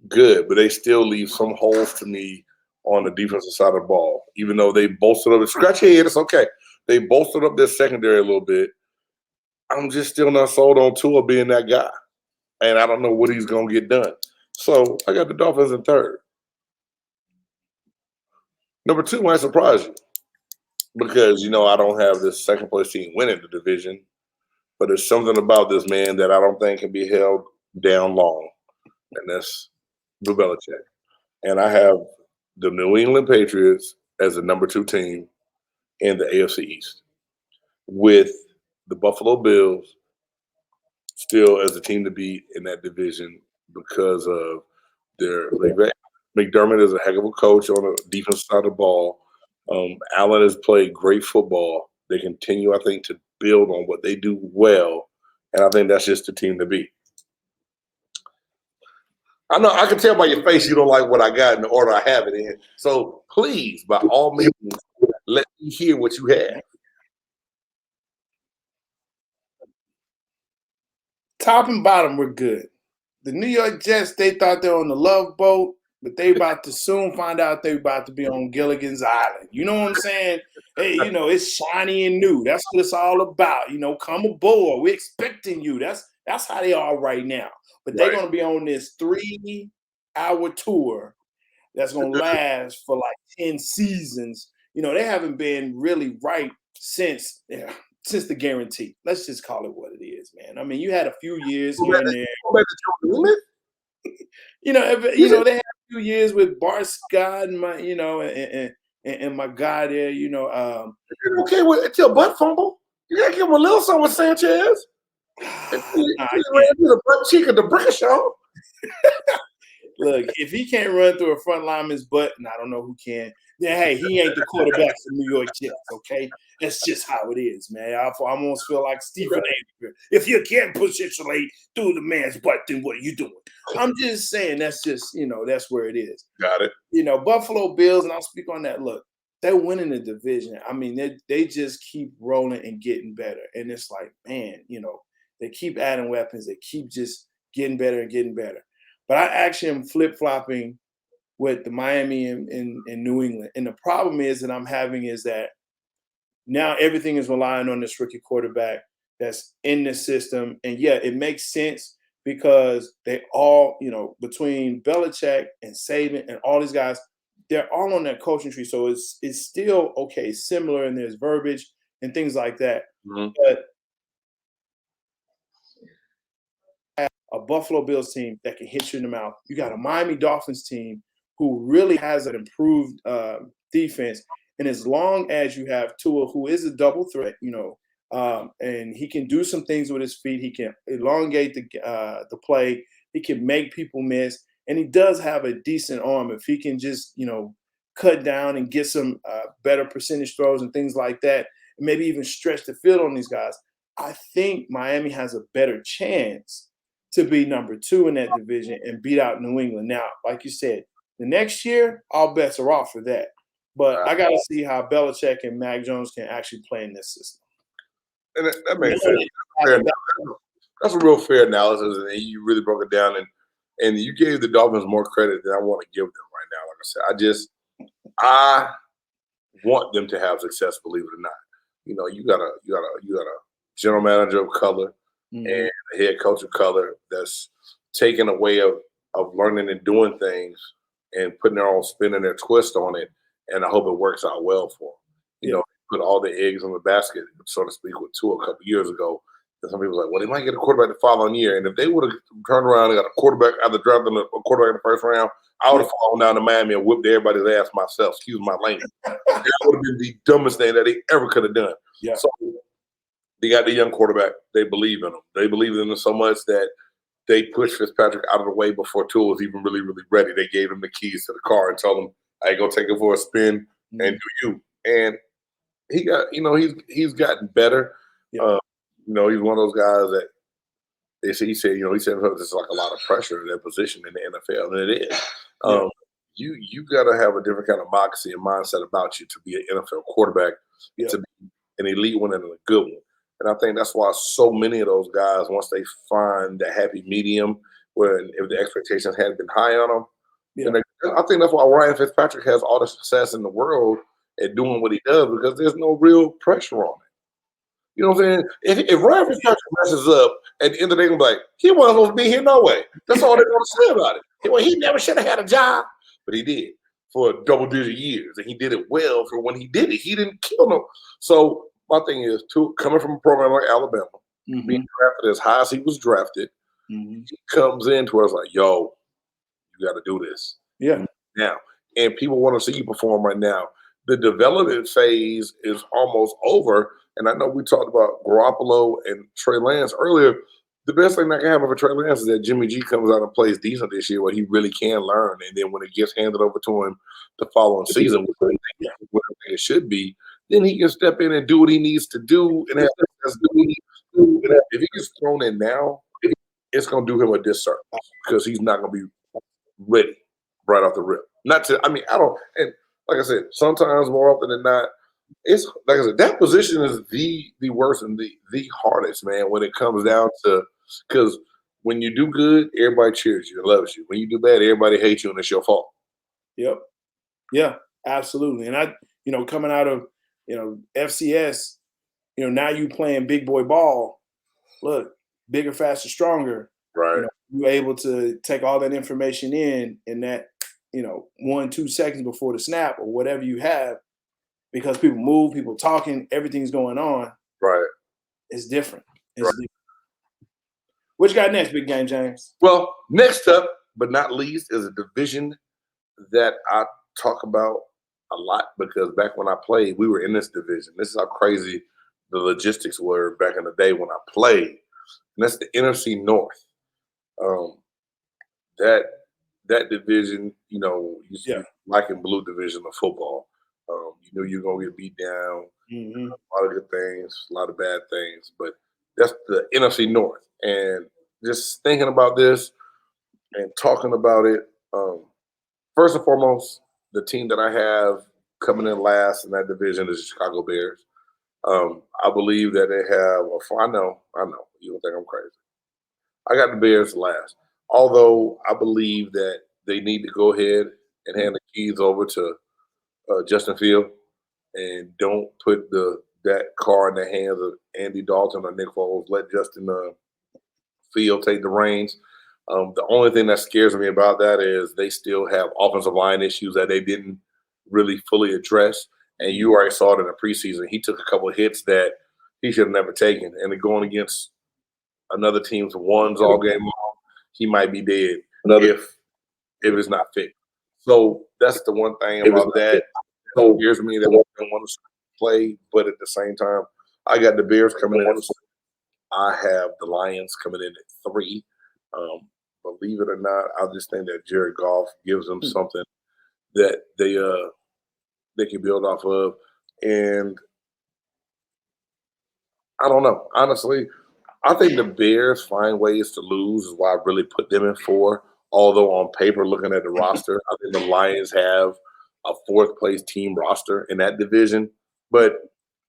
good, but they still leave some holes to me on the defensive side of the ball, even though they bolstered up. Scratch your head, it's okay. They bolstered up their secondary a little bit. I'm just still not sold on Tua being that guy, and I don't know what he's going to get done. So I got the Dolphins in 3rd. Number 2 might surprise you because, I don't have this second place team winning the division, but there's something about this man that I don't think can be held down long, and that's Bill Belichick. And I have the New England Patriots as the number 2 team in the AFC East, with the Buffalo Bills still as the team to beat in that division because of their McDermott is a heck of a coach on the defensive side of the ball. Allen has played great football. They continue, I think, to build on what they do well, and I think that's just the team to beat. I know I can tell by your face you don't like what I got in the order I have it in. So please, by all means, let me hear what you have. Top and bottom, we're good. The New York Jets, they thought they were on the Love Boat, but they about to soon find out they're about to be on Gilligan's Island. You know what I'm saying? Hey, it's shiny and new. That's what it's all about. Come aboard. We're expecting you. That's how they are right now. But they're going to be on this 3-hour tour that's going to last for like 10 seasons. They haven't been really right since the guarantee. Let's just call it what it is, man. I mean, you had a few years here and there. They had a few years with Bart Scott and my, and my guy there, okay, well, it's your butt fumble. You gotta give him a little something with Sanchez. He ran through the butt cheek of the brick show. Look, if he can't run through a front lineman's butt, and I don't know who can, then hey, he ain't the quarterback for New York Jets, okay? That's just how it is, man. I almost feel like Stephen A. If you can't positionally through the man's butt, then what are you doing? I'm just saying that's just, that's where it is. Got it. Buffalo Bills, and I'll speak on that. Look, they're winning the division. I mean, they just keep rolling and getting better. And it's like, man, they keep adding weapons. They keep just getting better and getting better. But I actually am flip-flopping with the Miami and New England. And the problem is that I'm having is that now everything is relying on this rookie quarterback that's in the system. And yeah, it makes sense because they all, between Belichick and Saban and all these guys, they're all on that coaching tree. So it's still okay, similar, and there's verbiage and things like that. Mm-hmm. But a Buffalo Bills team that can hit you in the mouth. You got a Miami Dolphins team who really has an improved defense. And as long as you have Tua, who is a double threat, and he can do some things with his feet, he can elongate the play, he can make people miss, and he does have a decent arm. If he can just, cut down and get some better percentage throws and things like that, and maybe even stretch the field on these guys, I think Miami has a better chance to be number 2 in that division and beat out New England. Now, like you said, the next year, all bets are off for that. But I got to see how Belichick and Mac Jones can actually play in this system. And that makes sense. That's a real fair analysis, and you really broke it down. And you gave the Dolphins more credit than I want to give them right now. Like I said, I want them to have success, believe it or not. You got a general manager of color and a head coach of color that's taken a way of learning and doing things and putting their own spin and their twist on it. And I hope it works out well for them. Put all the eggs in the basket, so to speak, with Tua a couple years ago. And some people are like, well, they might get a quarterback the following year. And if they would have turned around and got a quarterback after drafting a quarterback in the first round, I would have fallen down to Miami and whipped everybody's ass myself. Excuse my language. That would have been the dumbest thing that they ever could have done. Yeah. So they got the young quarterback. They believe in him. They believe in him so much that they pushed Fitzpatrick out of the way before Tua was even really, really ready. They gave him the keys to the car and told him, "Hey, go take it for a spin and do you." And he got, he's gotten better. Yeah. He's one of those guys that he said there's like a lot of pressure in that position in the NFL, and it is. You got to have a different kind of moxie and mindset about you to be an NFL quarterback, to be an elite one and a good one. And I think that's why so many of those guys, once they find the happy medium, where if the expectations hadn't been high on them, I think that's why Ryan Fitzpatrick has all the success in the world at doing what he does, because there's no real pressure on it. You know what I'm saying? If Ryan Fitzpatrick messes up, at the end of the day, they're like, he wasn't supposed to be here no way. That's all they're going to say about it. He never should have had a job, but he did for double-digit years, and he did it well for when he did it. He didn't kill them. So my thing is, coming from a program like Alabama, being drafted as high as he was drafted, he comes in to us like, yo, you got to do this. Yeah. Now, and people want to see you perform right now. The development phase is almost over. And I know we talked about Garoppolo and Trey Lance earlier. The best thing that can happen for Trey Lance is that Jimmy G comes out and plays decent this year, where he really can learn. And then when it gets handed over to him the following season, what it should be, then he can step in and do what he needs to do. And if he gets thrown in now, it's going to do him a disservice, because he's not going to be ready right off the rip. And like I said, sometimes more often than not, it's like I said, that position is the worst and the hardest, man, when it comes down to, because when you do good, everybody cheers you and loves you. When you do bad, everybody hates you and it's your fault. Yep. Yeah, absolutely. And coming out of, FCS, now you playing big boy ball. Look, bigger, faster, stronger. Right. You're able to take all that information in that, 1-2 seconds before the snap or whatever you have, because people move, people talking, everything's going on. Right. It's different. Different. What you got next, Big Game James? Well, next up, but not least, is a division that I talk about a lot, because back when I played, we were in this division. This is how crazy the logistics were back in the day when I played. And that's the Nfc North. That division, used to be black and blue division of football. You knew you were going to get beat down. Mm-hmm. A lot of good things, a lot of bad things, but that's the NFC North. And just thinking about this and talking about it, first and foremost, the team that I have coming in last in that division is the Chicago Bears. I believe that they have. I know, you don't think I'm crazy. I got the Bears last, although I believe that they need to go ahead and hand the keys over to Justin Field and don't put that car in the hands of Andy Dalton or Nick Foles. Let Justin Field take the reins. The only thing that scares me about that is they still have offensive line issues that they didn't really fully address. And you already saw it in the preseason. He took a couple of hits that he should have never taken. And going against another team's ones all game long, he might be dead if it's not fit. So that's the one thing about that. So scares me that I don't want to play, but at the same time, I got the Bears coming in. I have the Lions coming in at 3. Believe it or not, I just think that Jared Goff gives them something that they can build off of. And I don't know. Honestly, I think the Bears find ways to lose is why I really put them in 4. Although on paper, looking at the roster, I think the Lions have a 4th place team roster in that division. But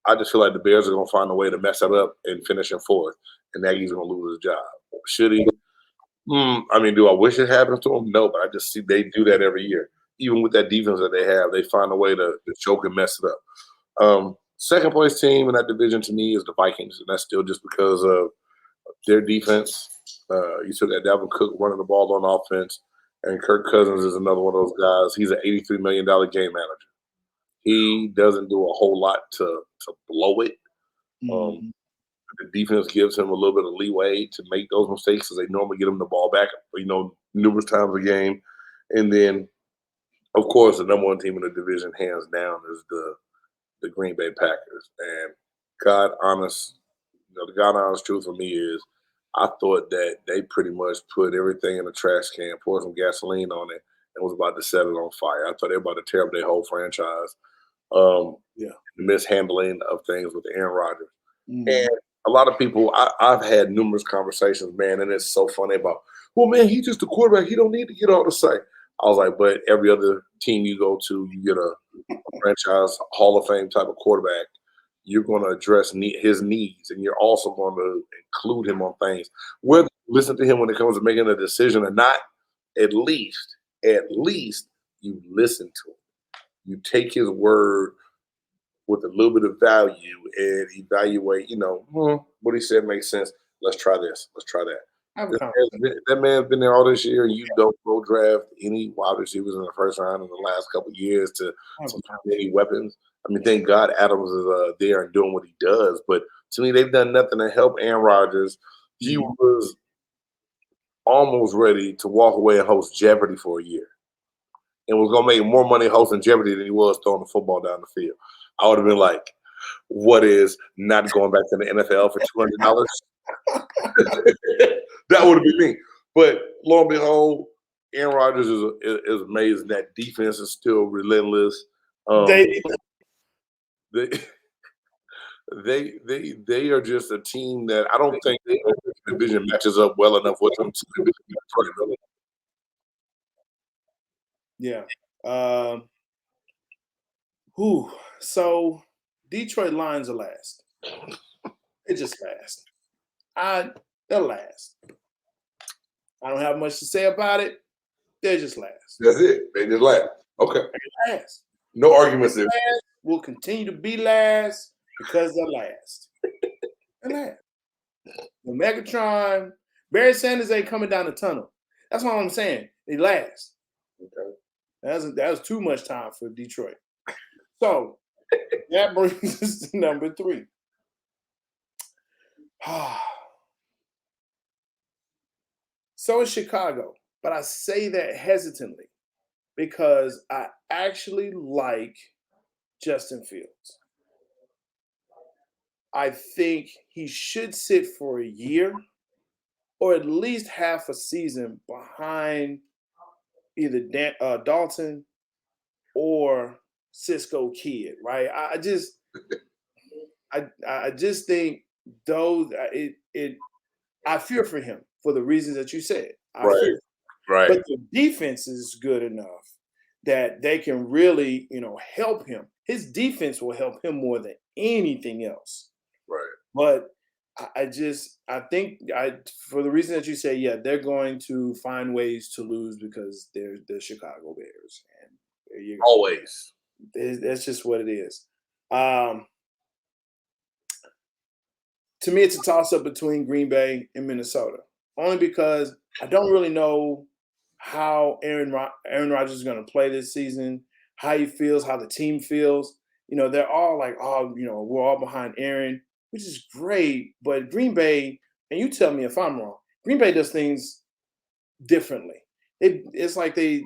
I just feel like the Bears are going to find a way to mess it up and finish in 4th. And Nagy's going to lose his job. Should he? I mean, do I wish it happens to him? No, but I just see they do that every year. Even with that defense that they have, they find a way to choke and mess it up. Second place team in that division to me is the Vikings, and that's still just because of their defense. You still got Dalvin Cook running the ball on offense, and Kirk Cousins is another one of those guys. He's an $83 million game manager. He doesn't do a whole lot to blow it. The defense gives him a little bit of leeway to make those mistakes because they normally get him the ball back, numerous times a game. And then, of course, the number 1 team in the division, hands down, is the Green Bay Packers. And the God honest truth for me is I thought that they pretty much put everything in a trash can, poured some gasoline on it, and was about to set it on fire. I thought they were about to tear up their whole franchise. The mishandling of things with Aaron Rodgers. And a lot of people, I've had numerous conversations, man, and it's so funny about, well, man, he's just a quarterback. He don't need to get all the say. I was like, but every other team you go to, you get a franchise Hall of Fame type of quarterback. You're going to address his needs, and you're also going to include him on things. Whether you listen to him when it comes to making a decision or not, at least you listen to him. You take his word with a little bit of value and evaluate, what he said makes sense. Let's try this. Let's try that. That man's been there all this year, and you don't go draft any wide receivers in the first round in the last couple of years to any weapons. I mean, thank God Adams is there and doing what he does. But to me, they've done nothing to help Aaron Rodgers. He was almost ready to walk away and host Jeopardy for a year, and was going to make more money hosting Jeopardy than he was throwing the football down the field. I would have been like, what is not going back to the NFL for $200? That would have been me. But lo and behold, Aaron Rodgers is amazing. That defense is still relentless. They are just a team that I don't think the division matches up well enough with them to. Yeah. So Detroit Lions are last. It just last. They're last. I don't have much to say about it. They're just last. That's it. They just last. Okay. They're last. No arguments there. Will continue to be last because they're last. They're last. The Megatron, Barry Sanders ain't coming down the tunnel. That's what I'm saying. They last. Okay. That was too much time for Detroit. So that brings us to number 3. So is Chicago, but I say that hesitantly because I actually like Justin Fields. I think he should sit for a year or at least half a season behind either Dalton or Cisco kid, right? I just think those I fear for him for the reasons that you said. I Right. fear, Right. but the defense is good enough that they can really, help him. His defense will help him more than anything else. Right. But I think for the reason that you say, yeah, they're going to find ways to lose because they're the Chicago Bears, and there you go. Always. That's just what it is. To me, it's a toss-up between Green Bay and Minnesota, only because I don't really know how Aaron Rodgers is going to play this season, how he feels, how the team feels. They're all like, oh, we're all behind Aaron, which is great. But Green Bay, and you tell me if I'm wrong, Green Bay does things differently. It's like they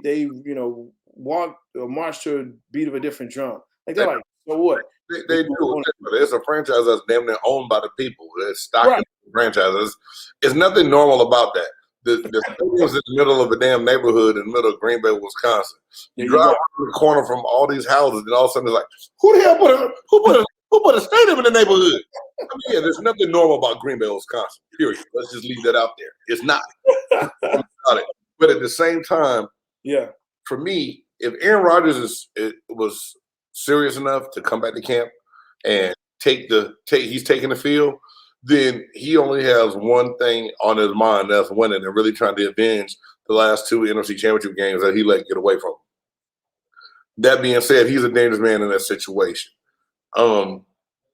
walk or march to a beat of a different drum. Like they're like, so what? They do. It's a franchise that's damn near owned by the people. It's stocking Right. franchises. There's nothing normal about that. The stadium's in the middle of a damn neighborhood in the middle of Green Bay, Wisconsin. You drive around the corner from all these houses, and all of a sudden it's like, who the hell put a stadium in the neighborhood? I mean, yeah, there's nothing normal about Green Bay, Wisconsin. Period. Let's just leave that out there. It's not. But at the same time, yeah, for me, if Aaron Rodgers was serious enough to come back to camp and he's taking the field, then he only has one thing on his mind, that's winning and really trying to avenge the last two NFC Championship games that he let get away from him. That being said, he's a dangerous man in that situation. And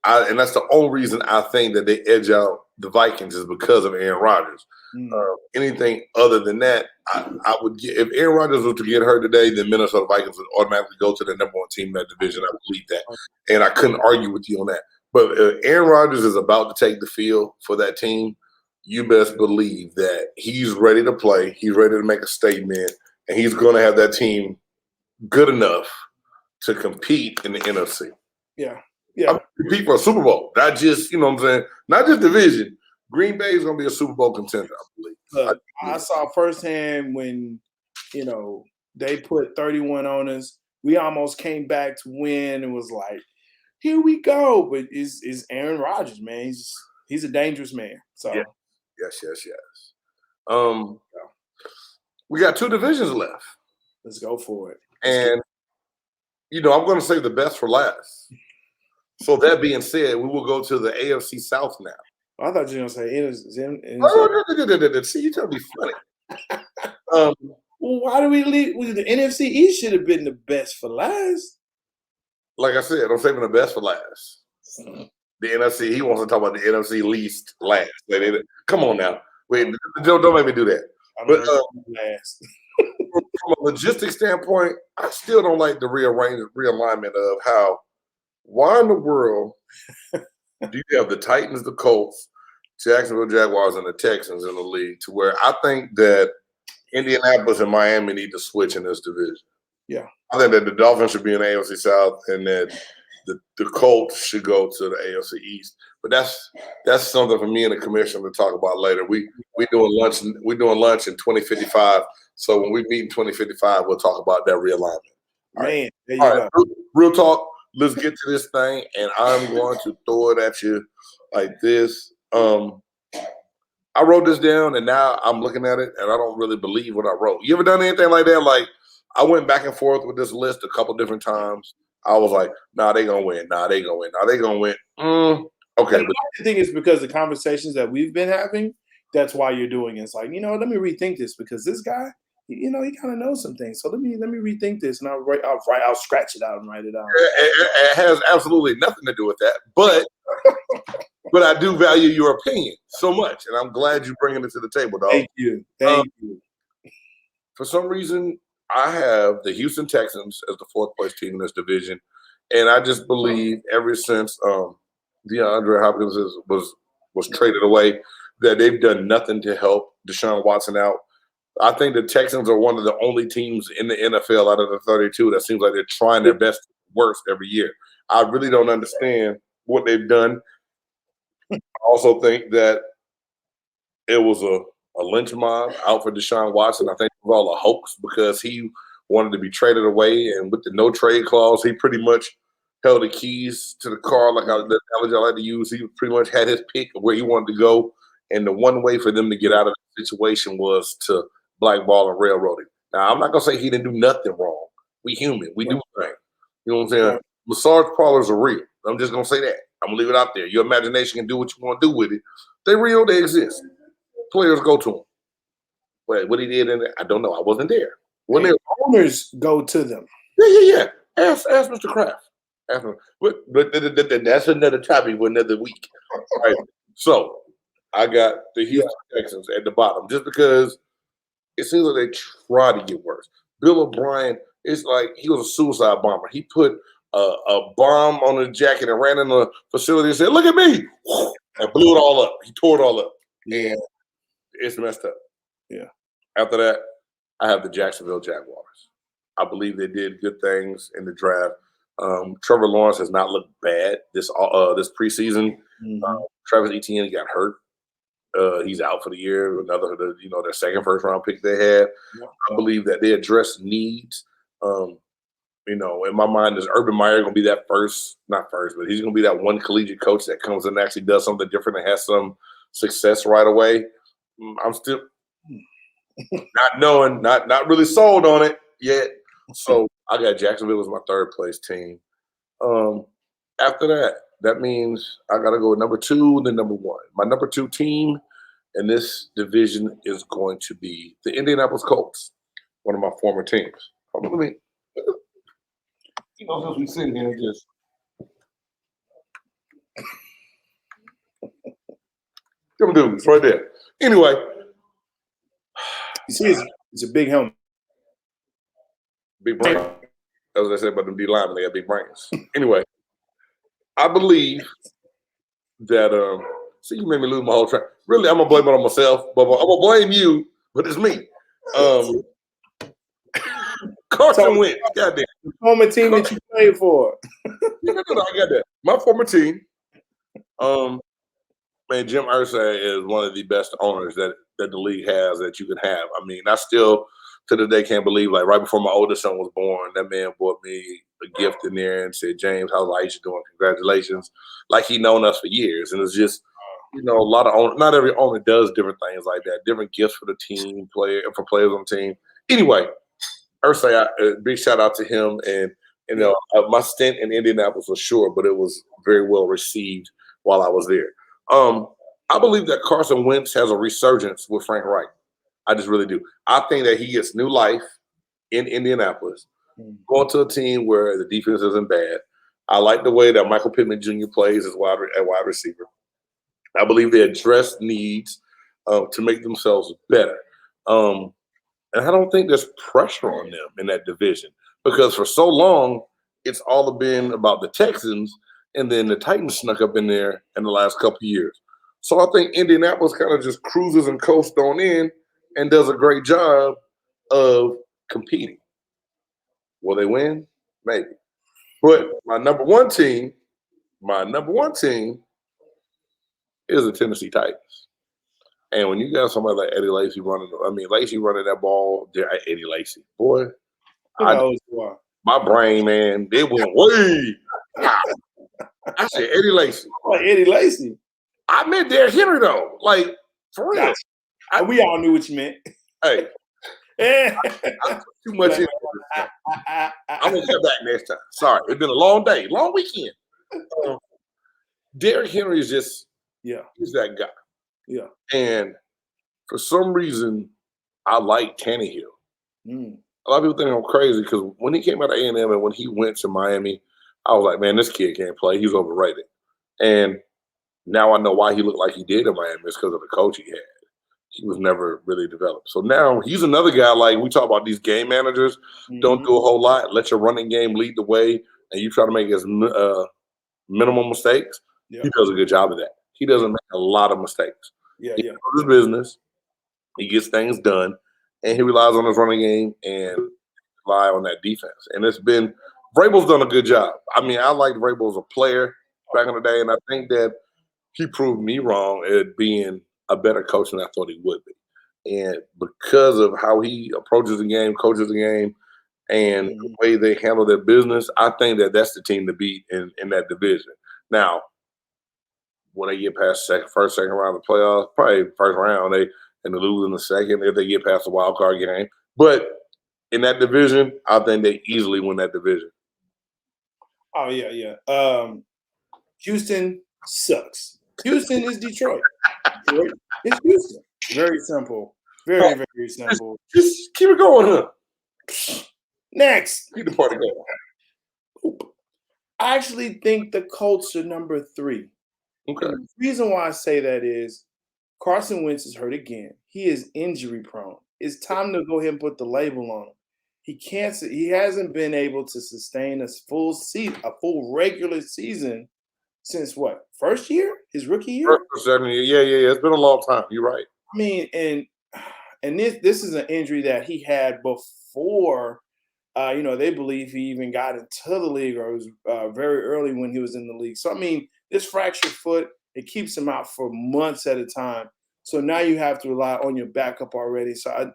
that's the only reason I think that they edge out the Vikings is because of Aaron Rodgers. Anything other than that, I would get, if Aaron Rodgers was to get hurt today, then Minnesota Vikings would automatically go to the number one team in that division. I believe that. And I couldn't argue with you on that. But if Aaron Rodgers is about to take the field for that team, you best believe that he's ready to play. He's ready to make a statement, and he's going to have that team good enough to compete in the NFC. Yeah. Compete for a Super Bowl, not just, what I'm saying, not just division. Green Bay is going to be a Super Bowl contender, I believe. Look, I saw firsthand when, they put 31 on us. We almost came back to win and was like, here we go. But it's Aaron Rodgers, man. He's a dangerous man. So Yes. We got two divisions left. Let's go for it. And, I'm going to save the best for last. So that being said, we will go to the AFC South now. I thought you were going to say See, you trying to be funny. Well, why do we leave? The NFC East should have been the best for last. Like I said, I'm saving the best for last. The NFC, he wants to talk about the NFC least last. Come on now. Wait, don't make me do that. But last. From a logistics standpoint, I still don't like the realignment of how, why in the world do you have the Titans, the Colts, Jacksonville Jaguars, and the Texans in the league, to where I think that Indianapolis and Miami need to switch in this division. Yeah. I think that the Dolphins should be in the AFC South and that the Colts should go to the AFC East. But that's something for me and the commission to talk about later. We're doing lunch in 2055. So when we meet in 2055, we'll talk about that realignment. Man, there you go. Real talk. Let's get to this thing, and I'm going to throw it at you like this. I wrote this down, and now I'm looking at it, and I don't really believe what I wrote. You ever done anything like that? Like, I went back and forth with this list a couple different times. I was like, nah, they going to win. Nah, they going to win. Nah, they going to win. Okay. But I think it's because the conversations that we've been having, that's why you're doing it. It's like, let me rethink this because this guy, he kind of knows some things. So let me rethink this, and I'll scratch it out and write it out. It has absolutely nothing to do with that, but I do value your opinion so much, and I'm glad you're bringing it to the table, dog. Thank you. Thank you. For some reason, I have the Houston Texans as the fourth place team in this division, and I just believe ever since DeAndre Hopkins was traded away that they've done nothing to help Deshaun Watson out. I think the Texans are one of the only teams in the NFL out of the 32 that seems like they're trying their best worst every year. I really don't understand what they've done. I also think that it was a lynch mob out for Deshaun Watson. I think it was all a hoax because he wanted to be traded away. And with the no trade clause, he pretty much held the keys to the car, like the analogy I like to use. He pretty much had his pick of where he wanted to go. And the one way for them to get out of the situation was to blackball and railroad him. Now, I'm not going to say he didn't do nothing wrong. We human. We do things. You know what I'm saying? Massage parlors are real. I'm just going to say that. I'm going to leave it out there. Your imagination can do what you want to do with it. They're real. They exist. Players go to them. But what he did in it, I don't know. I wasn't there. When their owners go to them. Yeah. Ask Mr. Kraft. Ask him. But that's another topic for another week. All right. So I got the Houston Texans at the bottom just because it seems like they try to get worse. Bill O'Brien, it's like he was a suicide bomber. He put a bomb on his jacket and ran in the facility and said, "Look at me," and blew it all up. He tore it all up. And it's messed up. Yeah. After that, I have the Jacksonville Jaguars. I believe they did good things in the draft. Trevor Lawrence has not looked bad this preseason. Travis Etienne got hurt. He's out for the year. Another, their second first round pick they had. Yeah. I believe that they address needs. In my mind, is Urban Meyer going to be that not first, but he's going to be that one collegiate coach that comes in and actually does something different and has some success right away. I'm still not knowing, not really sold on it yet. So I got Jacksonville as my third place team. After that means I got to go with number 2, then number 1. My number 2 team in this division is going to be the Indianapolis Colts, one of my former teams. Let me, since we sitting here, just them dudes right there. Anyway, you see, it's a big helmet. Big brain. As I said about them D linemen, they got big brains. Anyway, I believe that see, you made me lose my whole track. Really, I'm gonna blame it on myself, but I'm gonna blame you, but it's me. Carson Wentz, goddamn. The former team that you played for. No, I got that. My former team. Man, Jim Irsay is one of the best owners that the league has that you can have. I mean, I still to this day can't believe, like, right before my oldest son was born, that man bought me a gift in there and said, "James, how's Aisha doing? Congratulations." Like he known us for years. And it's just, a lot of owners, not every owner does different things like that. Different gifts for the team, for players on the team. Anyway, Irsay, big shout out to him. And, my stint in Indianapolis was short, but it was very well received while I was there. I believe that Carson Wentz has a resurgence with Frank Reich. I just really do. I think that he gets new life in Indianapolis, going to a team where the defense isn't bad. I like the way that Michael Pittman Jr. plays as wide receiver. I believe they address needs to make themselves better. And I don't think there's pressure on them in that division because for so long, it's all been about the Texans, and then the Titans snuck up in there in the last couple of years. So I think Indianapolis kind of just cruises and coasts on in and does a great job of competing. Will they win? Maybe. But my number one team is the Tennessee Titans. And when you got somebody like Eddie Lacy running that ball, Eddie Lacy, boy, my brain, man, it went way. I said Eddie Lacy. Oh, Eddie Lacy. I meant Derrick Henry though, like for real. We all knew what you meant. Hey, I took too much in. I'm gonna come back next time. Sorry, it's been a long day, long weekend. Derrick Henry is just, he's that guy. Yeah. And for some reason, I like Tannehill. A lot of people think I'm crazy because when he came out of A&M and when he went to Miami, I was like, man, this kid can't play. He's overrated. And now I know why he looked like he did in Miami. It's because of the coach he had. He was never really developed. So now he's another guy, like we talk about these game managers, don't do a whole lot. Let your running game lead the way, and you try to make as minimal mistakes. He does a good job of that. He doesn't make a lot of mistakes. He knows his business. He gets things done, and he relies on his running game and rely on that defense. And it's been – Vrabel's done a good job. I mean, I liked Vrabel as a player back in the day, and I think that he proved me wrong at being a better coach than I thought he would be. And because of how he approaches the game, coaches the game, and the way they handle their business, I think that's the team to beat in that division. Now, when they get past first, second round of the playoffs, probably first round, they lose in the second if they get past the wild card game. But in that division, I think they easily win that division. Oh yeah. Houston sucks. Houston is Detroit. It's Houston. Very simple. Very, very simple. Just keep it going, huh? Next. Keep the party going. I actually think the Colts are number 3. Okay. And the reason why I say that is Carson Wentz is hurt again. He is injury prone. It's time to go ahead and put the label on him. He hasn't been able to sustain a full regular season since what? First year? His rookie year? First, second year. Yeah. It's been a long time. You're right. I mean, and this is an injury that he had before. They believe he even got into the league, or it was very early when he was in the league. So I mean, this fractured foot, it keeps him out for months at a time. So now you have to rely on your backup already. So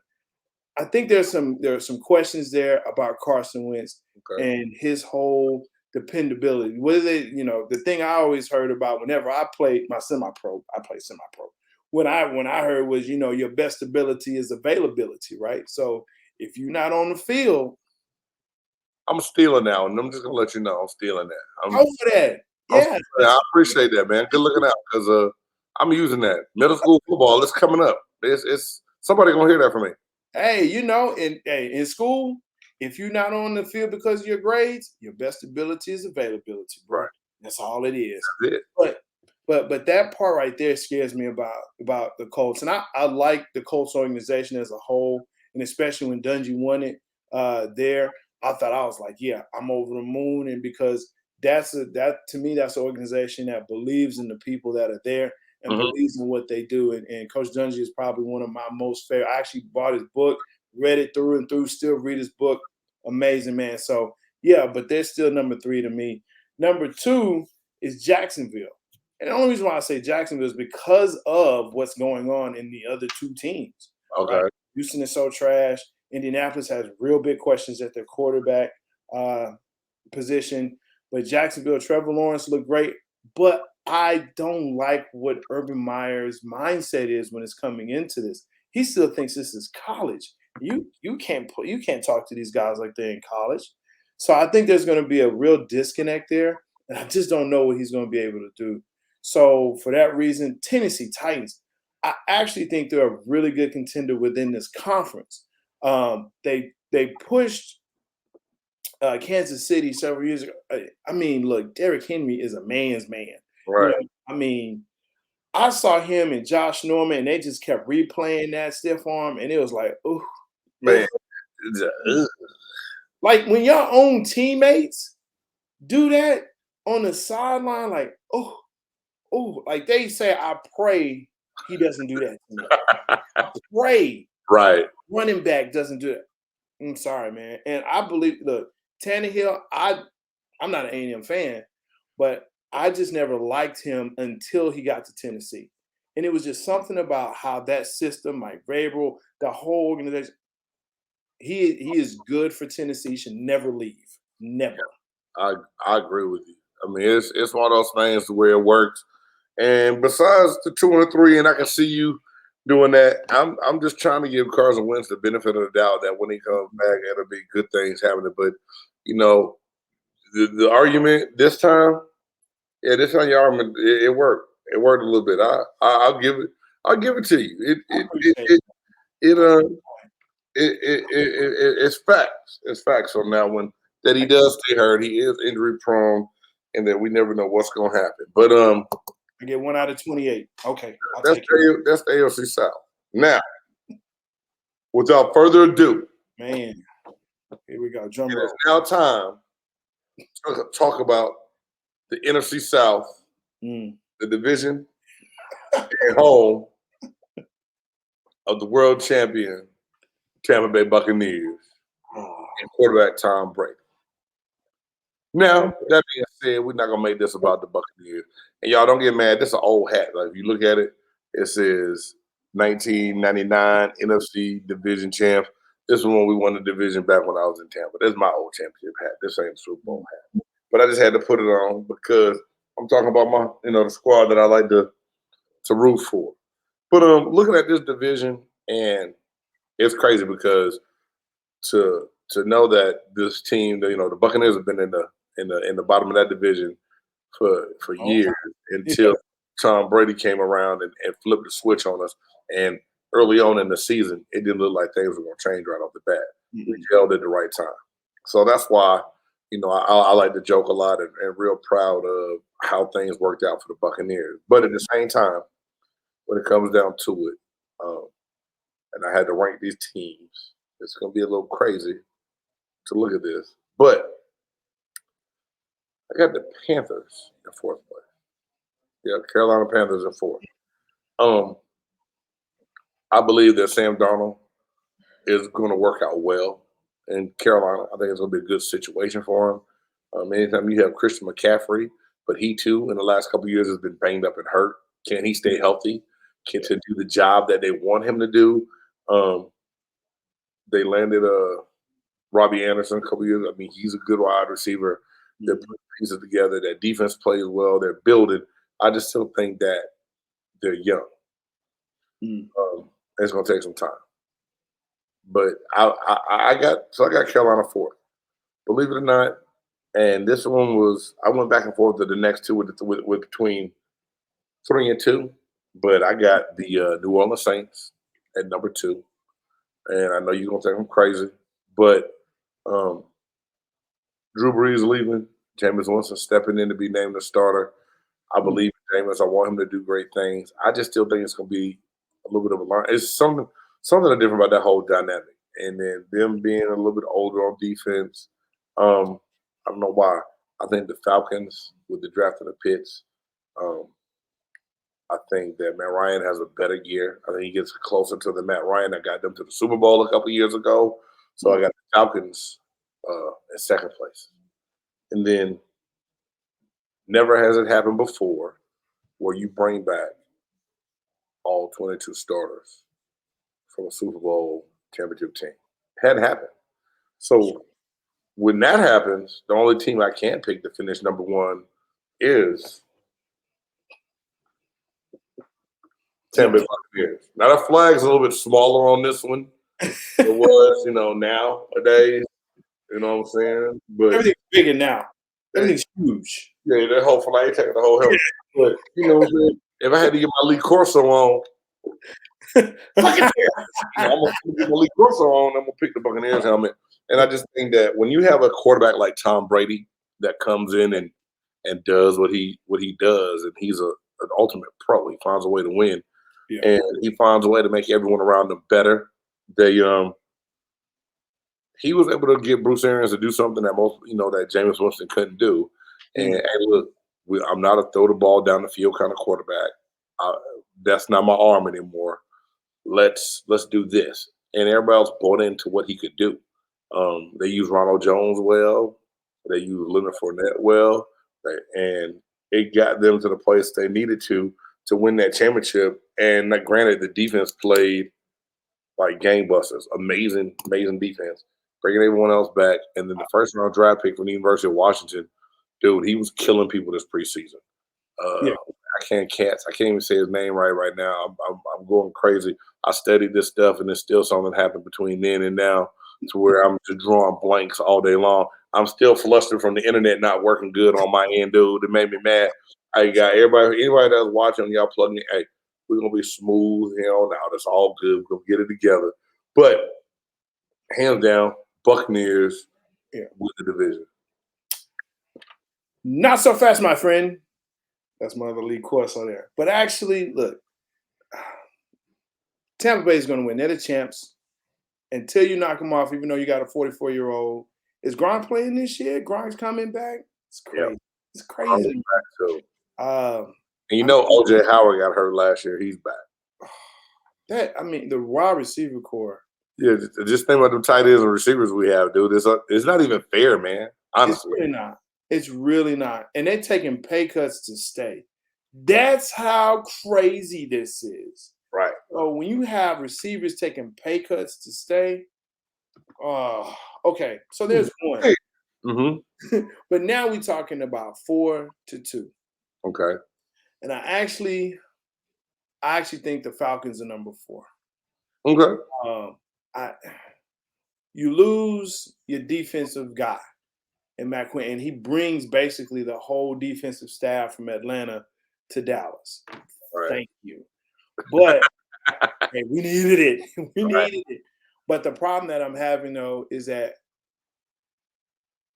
I think there are some questions there about Carson Wentz and his whole dependability. Whether the thing I always heard about whenever I played my semi-pro, When I heard was, your best ability is availability, right? So if you're not on the field, I'm stealing that one. I'm just gonna let you know I'm stealing that. go for that. Yeah, I appreciate that, man. Good looking out, because I'm using that. Middle school football, it's coming up. It's somebody gonna hear that from me. Hey, in school, if you're not on the field because of your grades, your best ability is availability, bro. Right. That's all it is. That's it. But that part right there scares me about the Colts. And I like the Colts organization as a whole, and especially when Dungy won it there. I was like, yeah, I'm over the moon. And because to me, that's an organization that believes in the people that are there and believes in what they do. And Coach Dungy is probably one of my most favorite. I actually bought his book, read it through and through, still read his book. Amazing, man. So, yeah, but they're still number 3 to me. Number 2 is Jacksonville. And the only reason why I say Jacksonville is because of what's going on in the other 2 teams. Okay. Right? Houston is so trash. Indianapolis has real big questions at their quarterback position. But Jacksonville, Trevor Lawrence looked great. But I don't like what Urban Meyer's mindset is when it's coming into this. He still thinks this is college. You can't talk to these guys like they're in college. So I think there's going to be a real disconnect there. And I just don't know what he's going to be able to do. So for that reason, Tennessee Titans, I actually think they're a really good contender within this conference. They pushed Kansas City several years ago. I mean, look, Derrick Henry is a man's man. Right. I mean, I saw him and Josh Norman, and they just kept replaying that stiff arm, and it was like, oh, man. Like when your own teammates do that on the sideline, like, oh, like they say, I pray he doesn't do that to me. I pray. Right. Running back doesn't do it. I'm sorry, man. And I believe, look, Tannehill, I'm not an A&M fan, but I just never liked him until he got to Tennessee. And it was just something about how that system, Mike Vrabel, the whole organization, he is good for Tennessee. He should never leave. Never. I agree with you. I mean, it's one of those things where it works. And besides the 2 and 3, and I can see you doing that, I'm just trying to give Carson Wentz the benefit of the doubt that when he comes back, it'll be good things happening. But the argument this time, your argument, it worked. It worked a little bit. I'll give it to you. It's facts. It's facts on that one that he does stay hurt. He is injury prone, and that we never know what's gonna happen. But I get 1 out of 28. Okay, that's the AFC South. Now, without further ado, man, here we go. Drum it roll. is now time to talk about the NFC South, the division and home of the world champion Tampa Bay Buccaneers and quarterback Tom Brady. Now, that being said, we're not going to make this about the Buccaneers. And y'all don't get mad. This is an old hat. Like, if you look at it, it says 1999 NFC Division champs. This is when we won the division back when I was in Tampa. This is my old championship hat. This ain't the Super Bowl hat. But I just had to put it on because I'm talking about my, the squad that I like to root for. But looking at this division, and it's crazy because to know that this team, the Buccaneers have been in the bottom of that division for years until Tom Brady came around and flipped the switch on us. And early on in the season, it didn't look like things were going to change right off the bat. We gelled at the right time. So that's why, I like to joke a lot and real proud of how things worked out for the Buccaneers. But at the same time, when it comes down to it, and I had to rank these teams, it's going to be a little crazy to look at this. But I got the Panthers in fourth place. Yeah, Carolina Panthers in fourth. I believe that Sam Darnold is going to work out well in Carolina. I think it's going to be a good situation for him. Anytime you have Christian McCaffrey, but he too in the last couple of years has been banged up and hurt. Can he stay healthy? Can to do the job that they want him to do? They landed Robbie Anderson a couple of years. I mean, he's a good wide receiver. They're putting pieces together. That defense plays well. They're building. I just still think that they're young. It's going to take some time. But I got Carolina fourth. Believe it or not, and this one was I went back and forth to the next two with between 3 and 2, but I got the New Orleans Saints at number 2, and I know you're gonna think I'm crazy, but Drew Brees leaving, Jameis Winston stepping in to be named the starter. I believe in Jameis. I want him to do great things. I just still think it's gonna be a little bit of a learn. It's something different about that whole dynamic. And then them being a little bit older on defense. I don't know why. I think the Falcons with the draft of the Pitts. I think that Matt Ryan has a better year. I think he gets closer to the Matt Ryan that got them to the Super Bowl a couple years ago. So I got the Falcons in second place. And then never has it happened before where you bring back all 22 starters from a Super Bowl championship team. Hadn't happened. So when that happens, the only team I can pick to finish number 1 is Tampa Bay Buccaneers. Now the flag's a little bit smaller on this one than it was, nowadays. You know what I'm saying? But everything's bigger now. Everything's huge. Yeah, that whole flag taking the whole helmet. But you know what I'm saying? If I had to get my Lee Corso on, I'm gonna get my Lee Corso on. I'm gonna pick the Buccaneers helmet. And I just think that when you have a quarterback like Tom Brady that comes in and does what he does, and he's an ultimate pro. He finds a way to win, and he finds a way to make everyone around him better. He was able to get Bruce Arians to do something that that Jameis Winston couldn't do. And hey, look, I'm not a throw the ball down the field kind of quarterback. That's not my arm anymore. Let's do this. And everybody else bought into what he could do. They used Ronald Jones well. They used Leonard Fournette well. And it got them to the place they needed to win that championship. And granted, the defense played like gangbusters. Amazing defense. Bringing everyone else back. And then the first round draft pick from the University of Washington, dude, he was killing people this preseason. I can't even say his name right now. I'm going crazy. I studied this stuff, and there's still something happened between then and now to where I'm just drawing blanks all day long. I'm still flustered from the internet not working good on my end, dude. It made me mad. I got anybody that's watching, y'all plug me. Hey, we're gonna be smooth here on out. It's all good. We're gonna get it together. But hands down, Buccaneers with the division. Not so fast, my friend. That's my other lead course on there. But actually, look, Tampa Bay is going to win. They're the champs. Until you knock them off, even though you got a 44-year-old. Is Gronk playing this year? Gronk's coming back? It's crazy. Yep. It's crazy. Back too. And O.J. Howard got hurt last year. He's back. The wide receiver core. Yeah, just think about the tight ends and receivers we have, dude. It's not even fair, man. Honestly. It's really not. It's really not. And they're taking pay cuts to stay. That's how crazy this is. Right. So when you have receivers taking pay cuts to stay, Okay, so there's one. Mm-hmm. But now we're talking about 4-2. Okay. And I actually think the Falcons are number 4. Okay. I you lose your defensive guy in Matt Quinn, and he brings basically the whole defensive staff from Atlanta to Dallas. Right. Thank you. But hey, we needed it. We Right. needed it. But the problem that I'm having though is that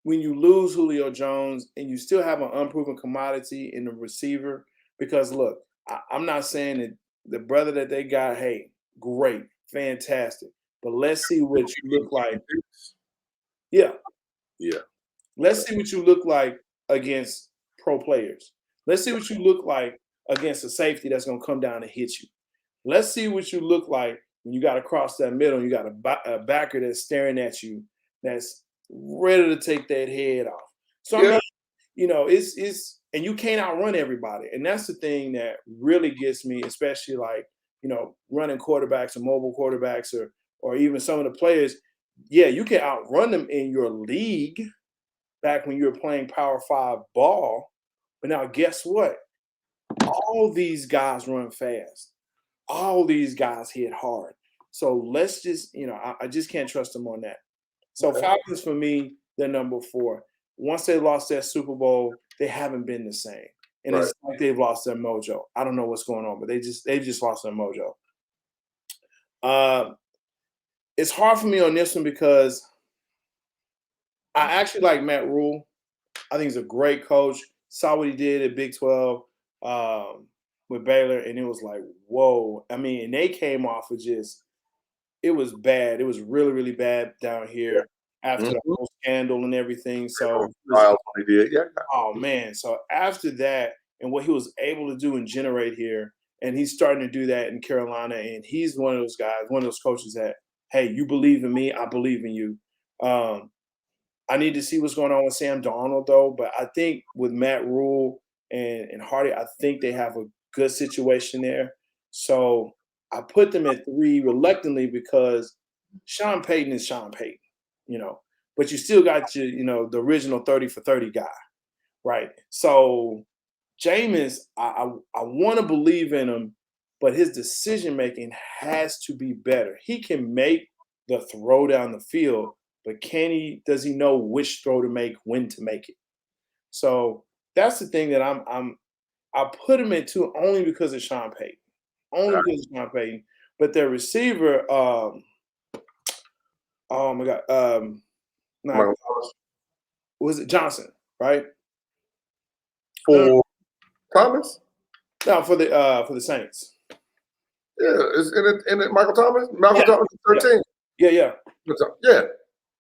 when you lose Julio Jones and you still have an unproven commodity in the receiver, because look, I'm not saying that the brother that they got, hey, great, fantastic. But let's see what you look like. Yeah. Yeah. Let's see what you look like against pro players. Let's see what you look like against a safety that's going to come down and hit you. Let's see what you look like when you got to cross that middle and you got a backer that's staring at you, that's ready to take that head off. So, I mean, you know, it's and you can't outrun everybody. And that's the thing that really gets me, especially like, you know, running quarterbacks or mobile quarterbacks or even some of the players. Yeah, you can outrun them in your league back when you were playing Power 5 ball. But now guess what? All these guys run fast. All these guys hit hard. So let's just, you know, I just can't trust them on that. So Falcons for me, they're number 4. Once they lost that Super Bowl, they haven't been the same. And it's like they've lost their mojo. I don't know what's going on, but they've just lost their mojo. It's hard for me on this one because I actually like Matt Rule. I think he's a great coach. Saw what he did at Big 12 with Baylor, and it was like, whoa. I mean, and they came off of just, it was bad. It was really, really bad down here after the whole scandal and everything. So, he did. Yeah. Oh, man. So after that and what he was able to do and generate here, and he's starting to do that in Carolina, and he's one of those guys, one of those coaches that, hey, you believe in me, I believe in you. I need to see what's going on with Sam Darnold, though. But I think with Matt Rule and Hardy, I think they have a good situation there. So I put them at 3 reluctantly because Sean Payton is Sean Payton, you know. But you still got your, you know, the original 30 for 30 guy, right? So Jameis, I want to believe in him, but his decision making has to be better. He can make the throw down the field, but does he know which throw to make, when to make it? So that's the thing that I put him at 2 only because of Sean Payton. Only because of Sean Payton. But their receiver, oh my God, was it Johnson, right? For Thomas? No, for the Saints. Yeah, is in it Michael Thomas? Michael Thomas 13. Yeah. Yeah.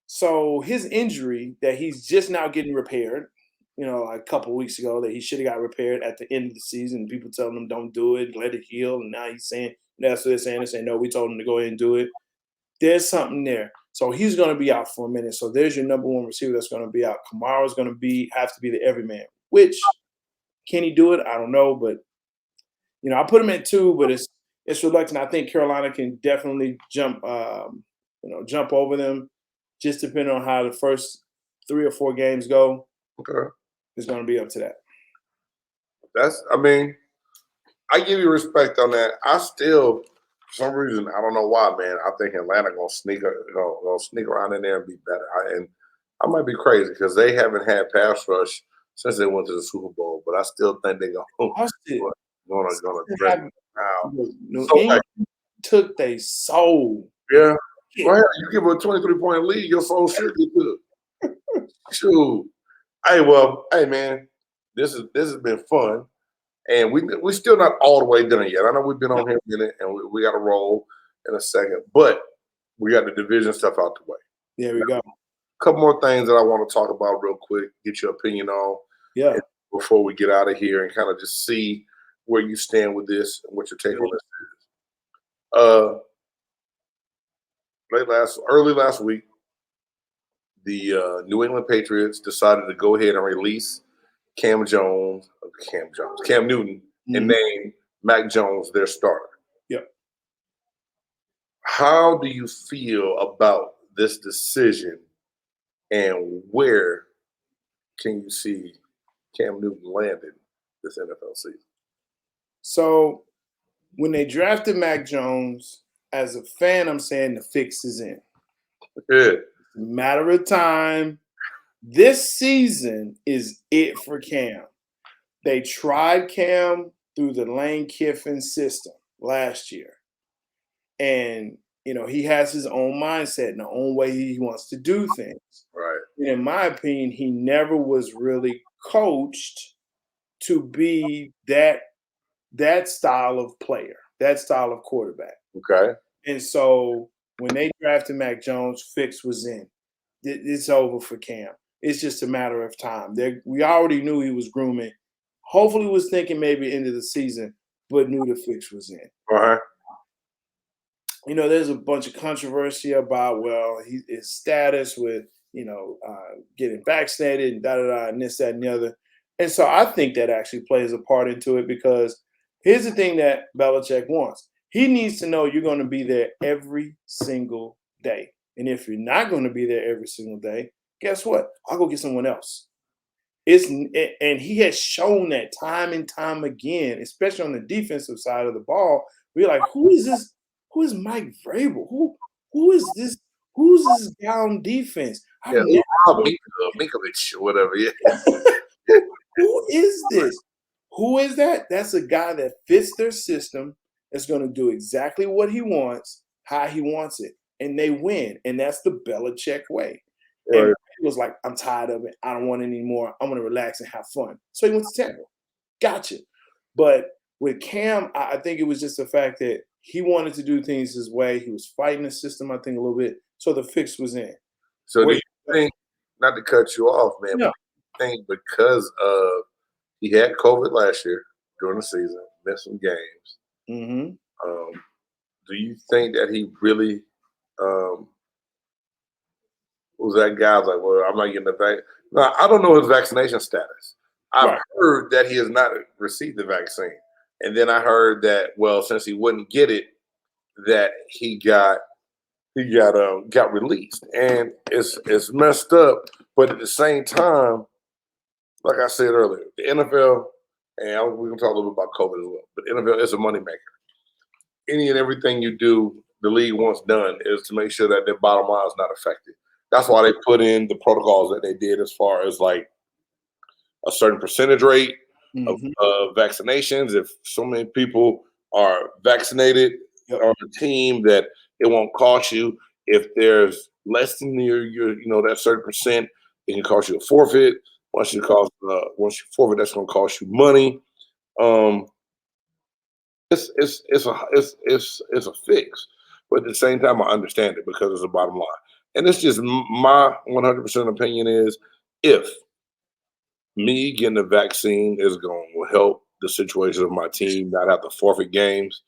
So his injury that he's just now getting repaired, you know, like a couple of weeks ago, that he should have got repaired at the end of the season. People telling him don't do it, let it heal. And now he's saying, that's what they're saying. They're saying, no, we told him to go ahead and do it. There's something there. So he's going to be out for a minute. So there's your number 1 receiver that's going to be out. Kamara's going to have to be the everyman, which can he do it? I don't know. But, you know, I put him at 2, but it's reluctant. I think Carolina can definitely jump over them. Just depending on how the first 3 or 4 games go, it's going to be up to that. I give you respect on that. I still, for some reason, I don't know why, man. I think Atlanta gonna sneak around in there and be better. And I might be crazy because they haven't had pass rush since they went to the Super Bowl, but I still think they're gonna dress out. England took their soul. Yeah. Well, you give a 23-point lead, your soul should be good. Shoot. Hey man, this has been fun. And we're still not all the way done yet. I know we've been on here a minute and we got to roll in a second, but we got the division stuff out the way. There we go. A couple more things that I want to talk about real quick, get your opinion on. Yeah. Before we get out of here and kind of just see where you stand with this and what your take on this is. Early last week, the New England Patriots decided to go ahead and release Cam Newton, and name Mac Jones their starter. Yep. How do you feel about this decision, and where can you see Cam Newton landing this NFL season? So when they drafted Mac Jones, as a fan, I'm saying the fix is in. Yeah. Matter of time. This season is it for Cam. They tried Cam through the Lane Kiffin system last year. And, he has his own mindset and the own way he wants to do things. Right. And in my opinion, he never was really coached to be that style of player, that style of quarterback. Okay. And so when they drafted Mac Jones, fix was in. It's over for Cam. It's just a matter of time. We already knew he was grooming. Hopefully was thinking maybe end of the season, but knew the fix was in. Uh-huh. There's a bunch of controversy about, his status with, getting vaccinated and da-da-da and this, that, and the other. And so I think that actually plays a part into it because here's the thing that Belichick wants. He needs to know you're going to be there every single day. And if you're not going to be there every single day, guess what? I'll go get someone else. And he has shown that time and time again, especially on the defensive side of the ball. We're like, who is this? Who is Mike Vrabel? Who is this? Who's this guy on defense? Minkovic or whatever. Yeah. Who is this? Who is that? That's a guy that fits their system. That's going to do exactly what he wants, how he wants it, and they win. And that's the Belichick way. Right. And he was like, I'm tired of it. I don't want it anymore. I'm going to relax and have fun. So he went to Tampa. Gotcha. But with Cam, I think it was just the fact that he wanted to do things his way. He was fighting the system, I think, a little bit. So the fix was in. So do you think, not to cut you off, man, no. but you think because of he had COVID last year during the season, missed some games. Mm-hmm. Do you think that he really was that guy like, well, I'm not getting the vaccine? No, I don't know his vaccination status. I've heard that he has not received the vaccine. And then I heard that, well, since he wouldn't get it, that he got released. And it's messed up. But at the same time, like I said earlier, the NFL, and we're going to talk a little bit about COVID as well, but NFL is a moneymaker. Any and everything you do, the league wants done is to make sure that their bottom line is not affected. That's why they put in the protocols that they did as far as like a certain percentage rate of vaccinations. If so many people are vaccinated on the team, that it won't cost you. If there's less than your that certain percent, it can cost you a forfeit. Once you forfeit, that's going to cost you money. It's a fix, but at the same time, I understand it because it's a bottom line. And it's just my 100% opinion is if me getting the vaccine is going to help the situation of my team not have to forfeit games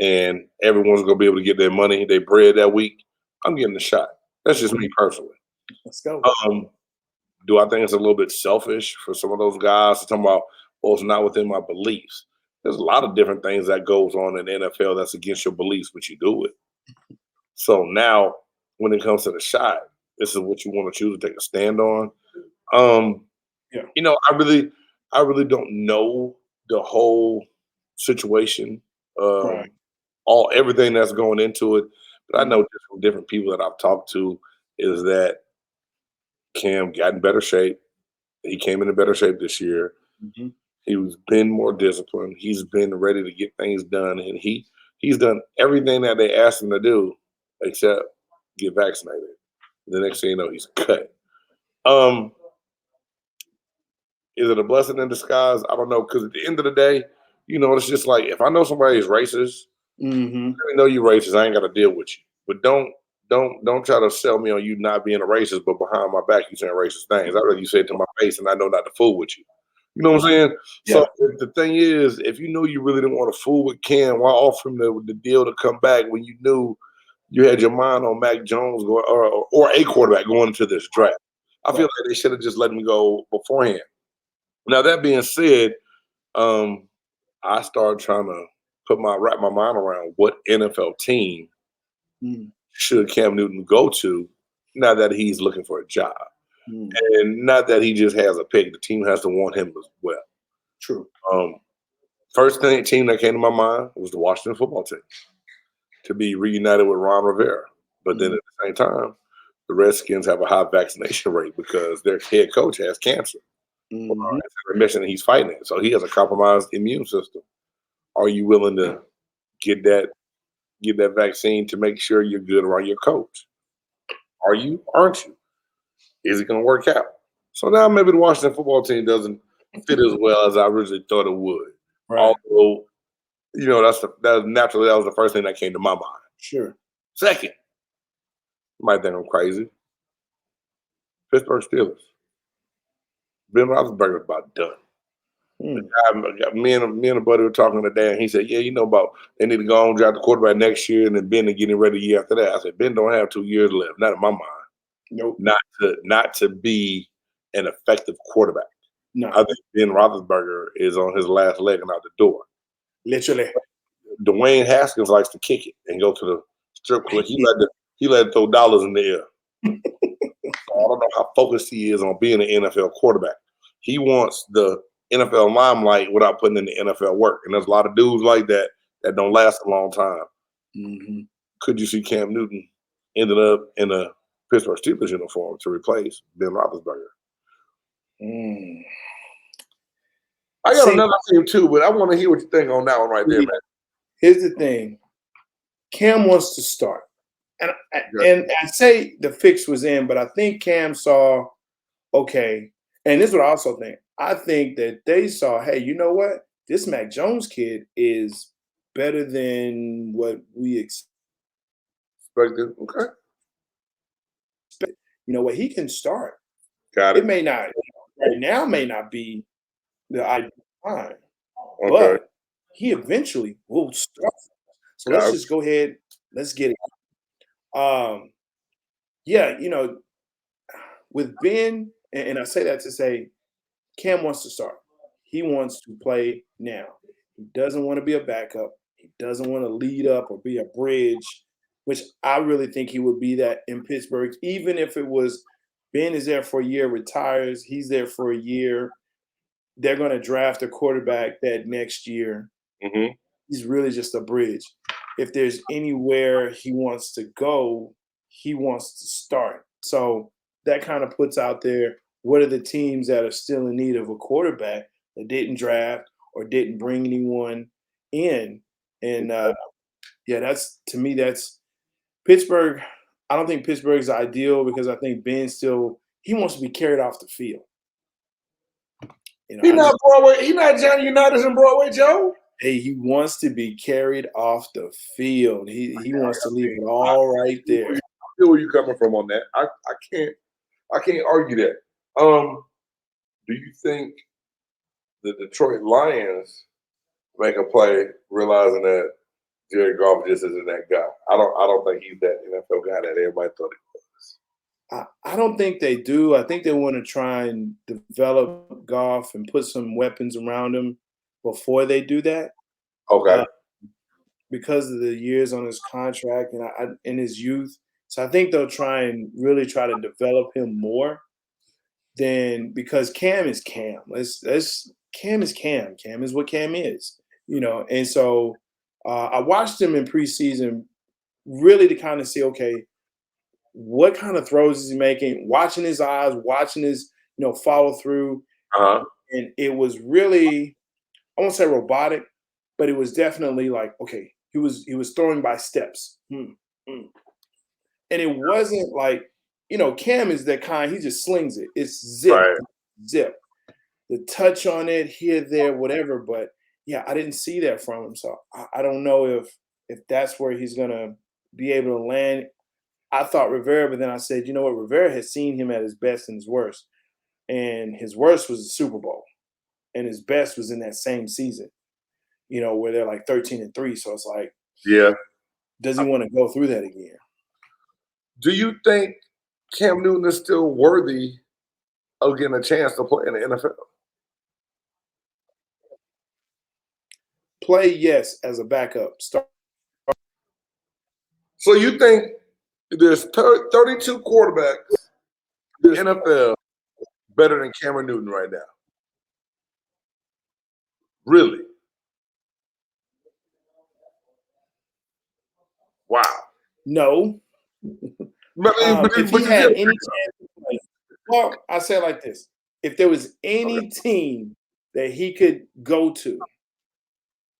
and everyone's going to be able to get their money, their bread that week, I'm getting the shot. That's just me personally. Let's go. Do I think it's a little bit selfish for some of those guys to talk about, well, it's not within my beliefs? There's a lot of different things that goes on in the NFL that's against your beliefs, but you do it. So now when it comes to the shot, this is what you want to choose to take a stand on. I really don't know the whole situation, everything that's going into it. But I know just from different people that I've talked to is that Cam got in better shape. He came into better shape this year. Mm-hmm. He's been more disciplined. He's been ready to get things done, and he's done everything that they asked him to do except get vaccinated. The next thing you know, he's cut. Is it a blessing in disguise? I don't know, because at the end of the day, it's just like if I know somebody is racist, I know you're racist. I ain't got to deal with you. But don't try to sell me on you not being a racist, but behind my back you saying racist things. I'd rather you say it to my face, and I know not to fool with you. You know what I'm saying? Yeah. So the thing is, if you knew you really didn't want to fool with Cam, why offer him the deal to come back when you knew you had your mind on Mac Jones or a quarterback going into this draft? I feel like they should have just let him go beforehand. Now, that being said, I started trying to wrap my mind around what NFL team should Cam Newton go to not that he's looking for a job. And not that he just has a pick. The team has to want him as well. True. First team that came to my mind was the Washington football team to be reunited with Ron Rivera. But then at the same time, the Redskins have a high vaccination rate because their head coach has cancer. It's a remission and he's fighting it. So he has a compromised immune system. Are you willing to get that vaccine to make sure you're good around your coach? Are you? Aren't you? Is it going to work out? So now maybe the Washington football team doesn't fit as well as I originally thought it would. Right. Although, that was the first thing that came to my mind. Sure. Second, you might think I'm crazy. Pittsburgh Steelers. Ben Roethlisberger's about done. Me and a buddy were talking today, and he said, "Yeah, about they need to go on and draft the quarterback next year, and then Ben to getting ready the year after that." I said, "Ben don't have 2 years left, not in my mind. Nope. Not to be an effective quarterback. No. I think Ben Roethlisberger is on his last leg and out the door. Literally. Dwayne Haskins likes to kick it and go to the strip club. He let it throw dollars in the air. So I don't know how focused he is on being an NFL quarterback. He wants the NFL limelight without putting in the NFL work. And there's a lot of dudes like that don't last a long time. Mm-hmm. Could you see Cam Newton ended up in a Pittsburgh Steelers uniform to replace Ben Roethlisberger? I got another team too, but I want to hear what you think on that one right there, man. Here's the thing. Cam wants to start. And I say the fix was in, but I think Cam saw, okay, and this is what I also think. I think that they saw, hey, you know what? This Mac Jones kid is better than what we expected. Okay. You know what? He can start. Got it. It may not, right now may not be the ideal time, okay, but he eventually will start. So let's just go ahead. Let's get it. With Ben, and I say that to say, Cam wants to start. He wants to play now. He doesn't want to be a backup. He doesn't want to lead up or be a bridge, which I really think he would be that in Pittsburgh. Even if it was Ben is there for a year, retires, he's there for a year. They're going to draft a quarterback that next year. Mm-hmm. He's really just a bridge. If there's anywhere he wants to go, he wants to start. So that kind of puts out there, what are the teams that are still in need of a quarterback that didn't draft or didn't bring anyone in? And that's, to me, that's Pittsburgh. I don't think Pittsburgh's ideal because I think Ben he wants to be carried off the field. He's not Broadway. He's not Johnny Unitas and Broadway Joe. Hey, he wants to be carried off the field. He wants to leave it all right there. I feel where you're coming from on that. I can't argue that. Do you think the Detroit Lions make a play realizing that Jared Goff just isn't that guy? I don't think he's that NFL guy that everybody thought he was. I don't think they do. I think they want to try and develop Goff and put some weapons around him before they do that. Okay. Because of the years on his contract and in his youth. So I think they'll try to develop him more than, because Cam is Cam. Cam is Cam. Cam is what Cam is, And so I watched him in preseason really to kind of see, okay, what kind of throws is he making? Watching his eyes, watching his, follow through. Uh-huh. And it was really, I won't say robotic, but it was definitely like, okay, he was throwing by steps. And it wasn't like, Cam is that kind, he just slings it. It's zip, right. Zip. The touch on it, here, there, whatever. But yeah, I didn't see that from him. So I don't know if that's where he's going to be able to land. I thought Rivera, but then I said, you know what? Rivera has seen him at his best and his worst. And his worst was the Super Bowl. And his best was in that same season, where they're like 13-3. So it's like, yeah, does he want to go through that again? Do you think Cam Newton is still worthy of getting a chance to play in the NFL? Play, yes, as a backup. Start. So you think There's 32 quarterbacks in the NFL better than Cameron Newton right now. Really? Wow. No. If he had any chance to play, well, I say it like this. If there was any team that he could go to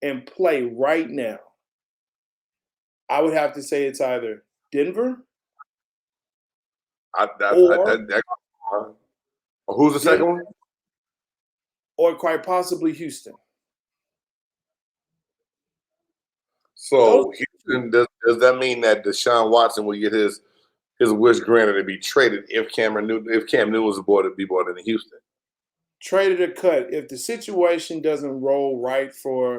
and play right now, I would have to say it's either Denver who's the second one? Or quite possibly Houston. So Houston, does that mean that Deshaun Watson will get his wish granted to be traded if Cam Newton was brought into Houston? Traded or cut. If the situation doesn't roll right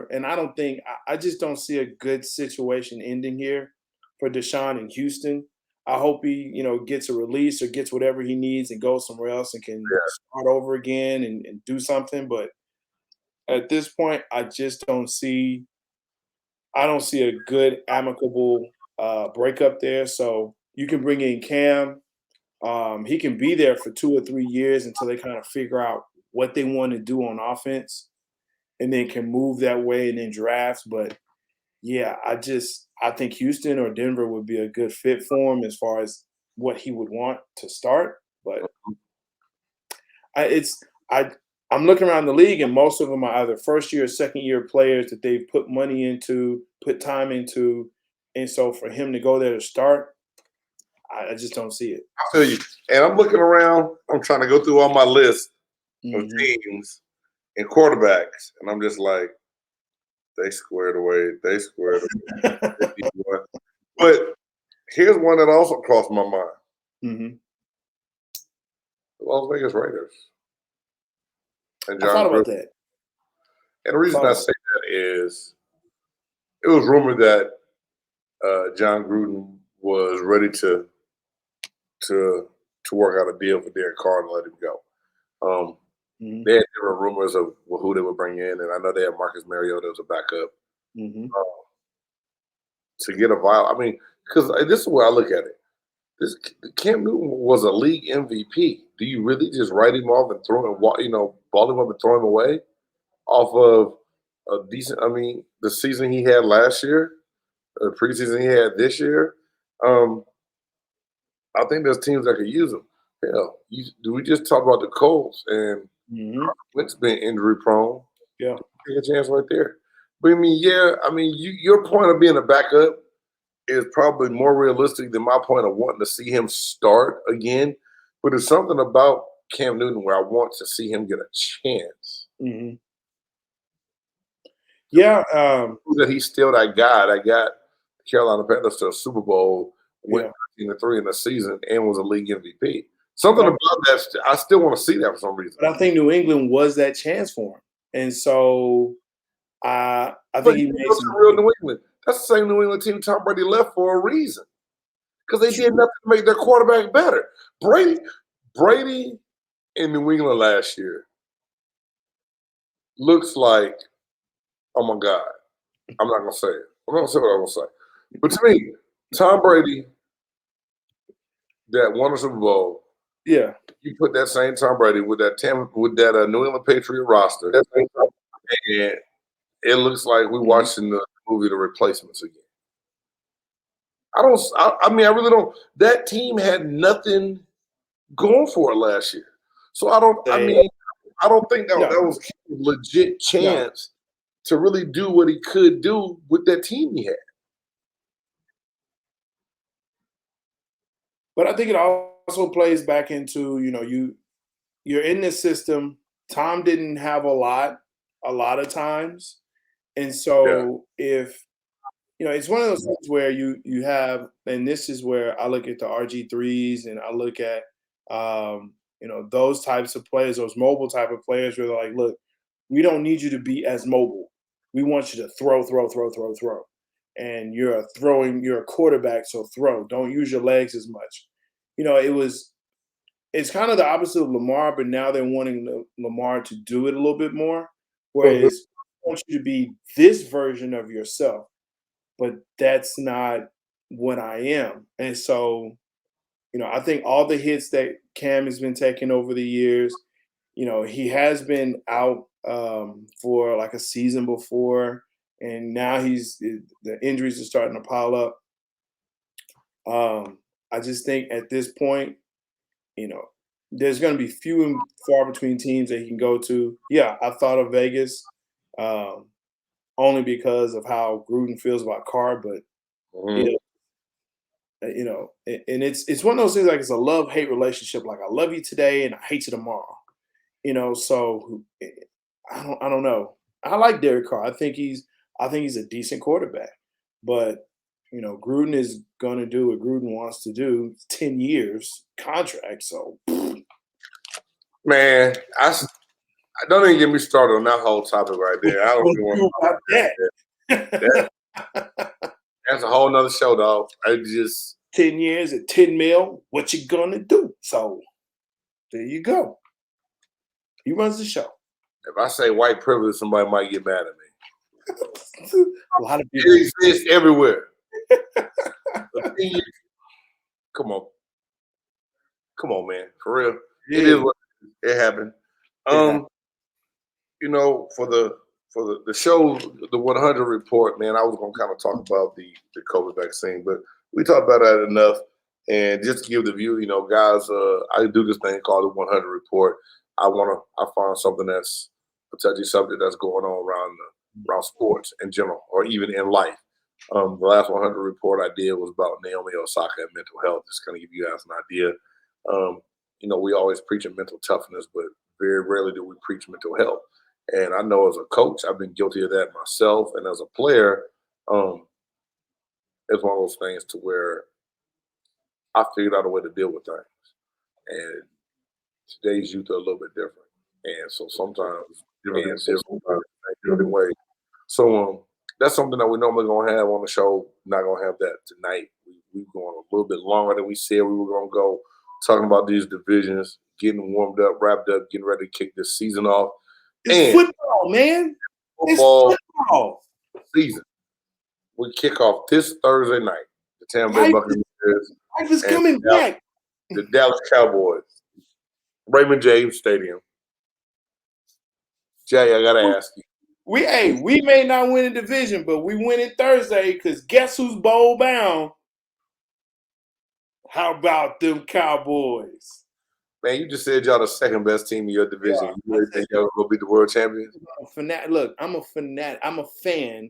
and I just don't see a good situation ending here for Deshaun in Houston. I hope he, gets a release or gets whatever he needs and goes somewhere else and can start over again and do something. But at this point, I don't see a good amicable breakup there. So you can bring in Cam. He can be there for 2 or 3 years until they kind of figure out what they want to do on offense and then can move that way and then draft. But yeah, I think Houston or Denver would be a good fit for him as far as what he would want to start. But I'm looking around the league and most of them are either first year or second year players that they've put money into, put time into. And so for him to go there to start, I just don't see it. I feel you. And I'm looking around. I'm trying to go through all my list of teams and quarterbacks, and I'm just like, they squared away. They squared away. But here's one that also crossed my mind. Mm-hmm. The Las Vegas Raiders. And I thought about that. And the reason I say that is it was rumored that John Gruden was ready to work out a deal for Derek Carr and let him go. They had different rumors of who they would bring in, and I know they had Marcus Mariota as a backup to get a viable. I mean, because this is where I look at it. Cam Newton was a league MVP. Do you really just write him off and throw him, ball him up and throw him away off of a decent? I mean, the season he had last year, the preseason he had this year. I think there's teams that could use him. Hell, we just talk about the Colts and Wentz been injury prone? Yeah, take a chance right there. But your point of being a backup is probably more realistic than my point of wanting to see him start again. But there's something about Cam Newton where I want to see him get a chance. Yeah, that he's still that guy that got Carolina Panthers to a Super Bowl, went 13-3 in the season, and was a league MVP. Something about that, I still want to see that for some reason. But I think New England was that chance for him, and so I think he made some real New England. That's the same New England team Tom Brady left for a reason, because they did nothing to make their quarterback better. Brady in New England last year looks like, oh my God, I'm not gonna say it. I'm not gonna say what I'm gonna say. But to me, Tom Brady that won the Super Bowl. Yeah, you put that same Tom Brady with that New England Patriot roster, and it looks like we're watching the movie The Replacements again. I really don't. That team had nothing going for it last year, so I don't think that was a legit chance to really do what he could do with that team he had. But I think it also plays back into, you're in this system. Tom didn't have a lot of times. And so if, it's one of those things where you have, and this is where I look at the RG3s and I look at, those types of players, those mobile type of players where they're like, look, we don't need you to be as mobile. We want you to throw. And you're a quarterback, so throw. Don't use your legs as much. It's kind of the opposite of Lamar, but now they're wanting Lamar to do it a little bit more. Whereas I want you to be this version of yourself, but that's not what I am. And so, I think all the hits that Cam has been taking over the years, he has been out for like a season before, and now the injuries are starting to pile up. I just think at this point, there's going to be few and far between teams that he can go to. Yeah, I thought of Vegas only because of how Gruden feels about Carr, but and it's one of those things, like it's a love-hate relationship. Like I love you today and I hate you tomorrow. So I don't know. I like Derek Carr. I think he's a decent quarterback, but Gruden is going to do what Gruden wants to do. 10 years contract, so man, I don't even get me started on that whole topic right there. I don't even want to talk about that. That's a whole nother show, dog. I just 10 years at 10 mil. What you gonna do? So there you go. He runs the show. If I say white privilege, somebody might get mad at me. A lot of people. It exists everywhere. Come on, man. For real. Yeah. It is what it happened. For the show, the 100 report, man, I was gonna kind of talk about the COVID vaccine, but we talked about that enough. And just to give the view, guys, I do this thing called the 100 report. I find something that's a touchy subject that's going on around sports in general, or even in life. The last 100 report I did was about Naomi, Osaka, and mental health. Just kind of give you guys an idea. We always preach mental toughness, but very rarely do we preach mental health. And I know as a coach, I've been guilty of that myself. And as a player, it's one of those things to where I figured out a way to deal with things. And today's youth are a little bit different. And so sometimes different ways. So that's something that we normally gonna have on the show. Not gonna have that tonight. We're going a little bit longer than we said we were gonna go, talking about these divisions, getting warmed up, wrapped up, getting ready to kick this season off. It's football, man. Football season. We kick off this Thursday night. The Tampa Bay Buccaneers. Life is coming back. The Dallas Cowboys. Raymond James Stadium. Jay, I gotta ask you. We may not win a division, but we win it Thursday because guess who's bowl bound? How about them Cowboys? Man, you just said y'all the second best team in your division. Yeah, you really think y'all gonna be the world champions? Look, I'm a fanatic. I'm a fan.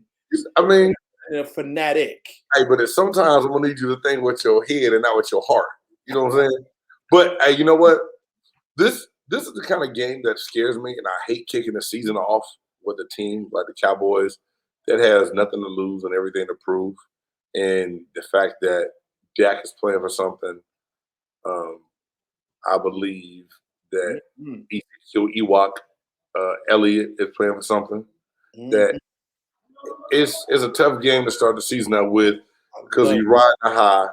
I mean, a fanatic. Hey, but sometimes I'm gonna need you to think with your head and not with your heart. You know what I'm saying? But hey, you know what? This is the kind of game that scares me, and I hate kicking the season off with a team like the Cowboys that has nothing to lose and everything to prove. And the fact that Dak is playing for something, I believe that Ewok, Elliott is playing for something that it's a tough game to start the season out with because you ride the high.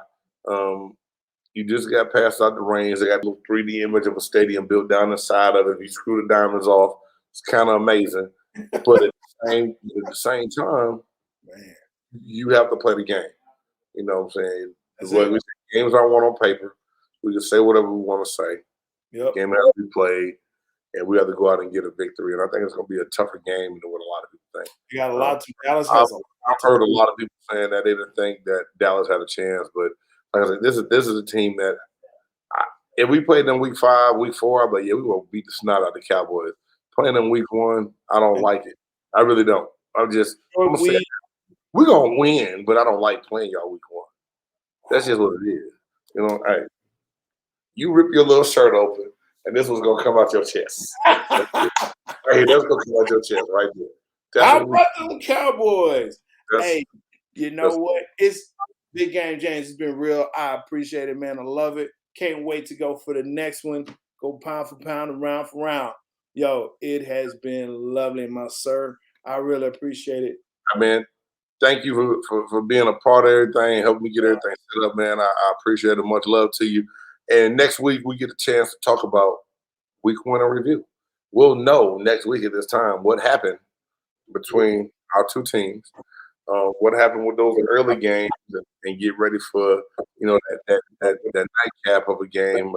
You just got past out the range. They got a little 3D image of a stadium built down the side of it. If you screw the diamonds off, it's kind of amazing. But at the same time, man, you have to play the game. You know what I'm saying? Games aren't won on paper. We can say whatever we want to say. Yep. The game has to be played, and we have to go out and get a victory. And I think it's going to be a tougher game than what a lot of people think. You got a lot to Dallas. I've heard a lot of people saying that they didn't think that Dallas had a chance, but like I said, this is a team that if we played them week 5, week 4, I'd be like, yeah, we will beat the snot out of the Cowboys. Playing them week 1, I don't like it. I really don't. I'm gonna say we're gonna win, but I don't like playing y'all week 1. That's just what it is. Hey, you rip your little shirt open, and this one's gonna come out your chest. Hey, that's gonna come out your chest right there. How about them Cowboys? Hey, you know what? It's Big Game James. It's been real. I appreciate it, man. I love it. Can't wait to go for the next one. Go pound for pound and round for round. Yo, it has been lovely, my sir. I really appreciate it. Man, thank you for being a part of everything, helping me get everything set up, man. I appreciate it. Much love to you. And next week, we get a chance to talk about week 1 in review. We'll know next week at this time what happened between our two teams. what happened with those early games, and get ready for that nightcap of a game,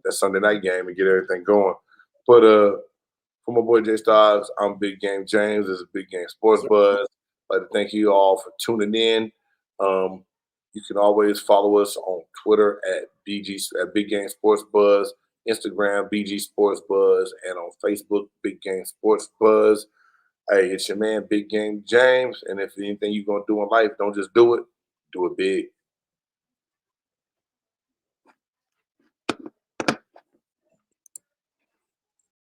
that Sunday night game, and get everything going. But for my boy J-Stog, I'm Big Game James. This is Big Game Sports Buzz. I'd like to thank you all for tuning in. You can always follow us on Twitter at Big Game Sports Buzz, Instagram BG Sports Buzz, and on Facebook Big Game Sports Buzz. Hey, it's your man Big Game James, and if anything you're gonna do in life, don't just do it, do it big.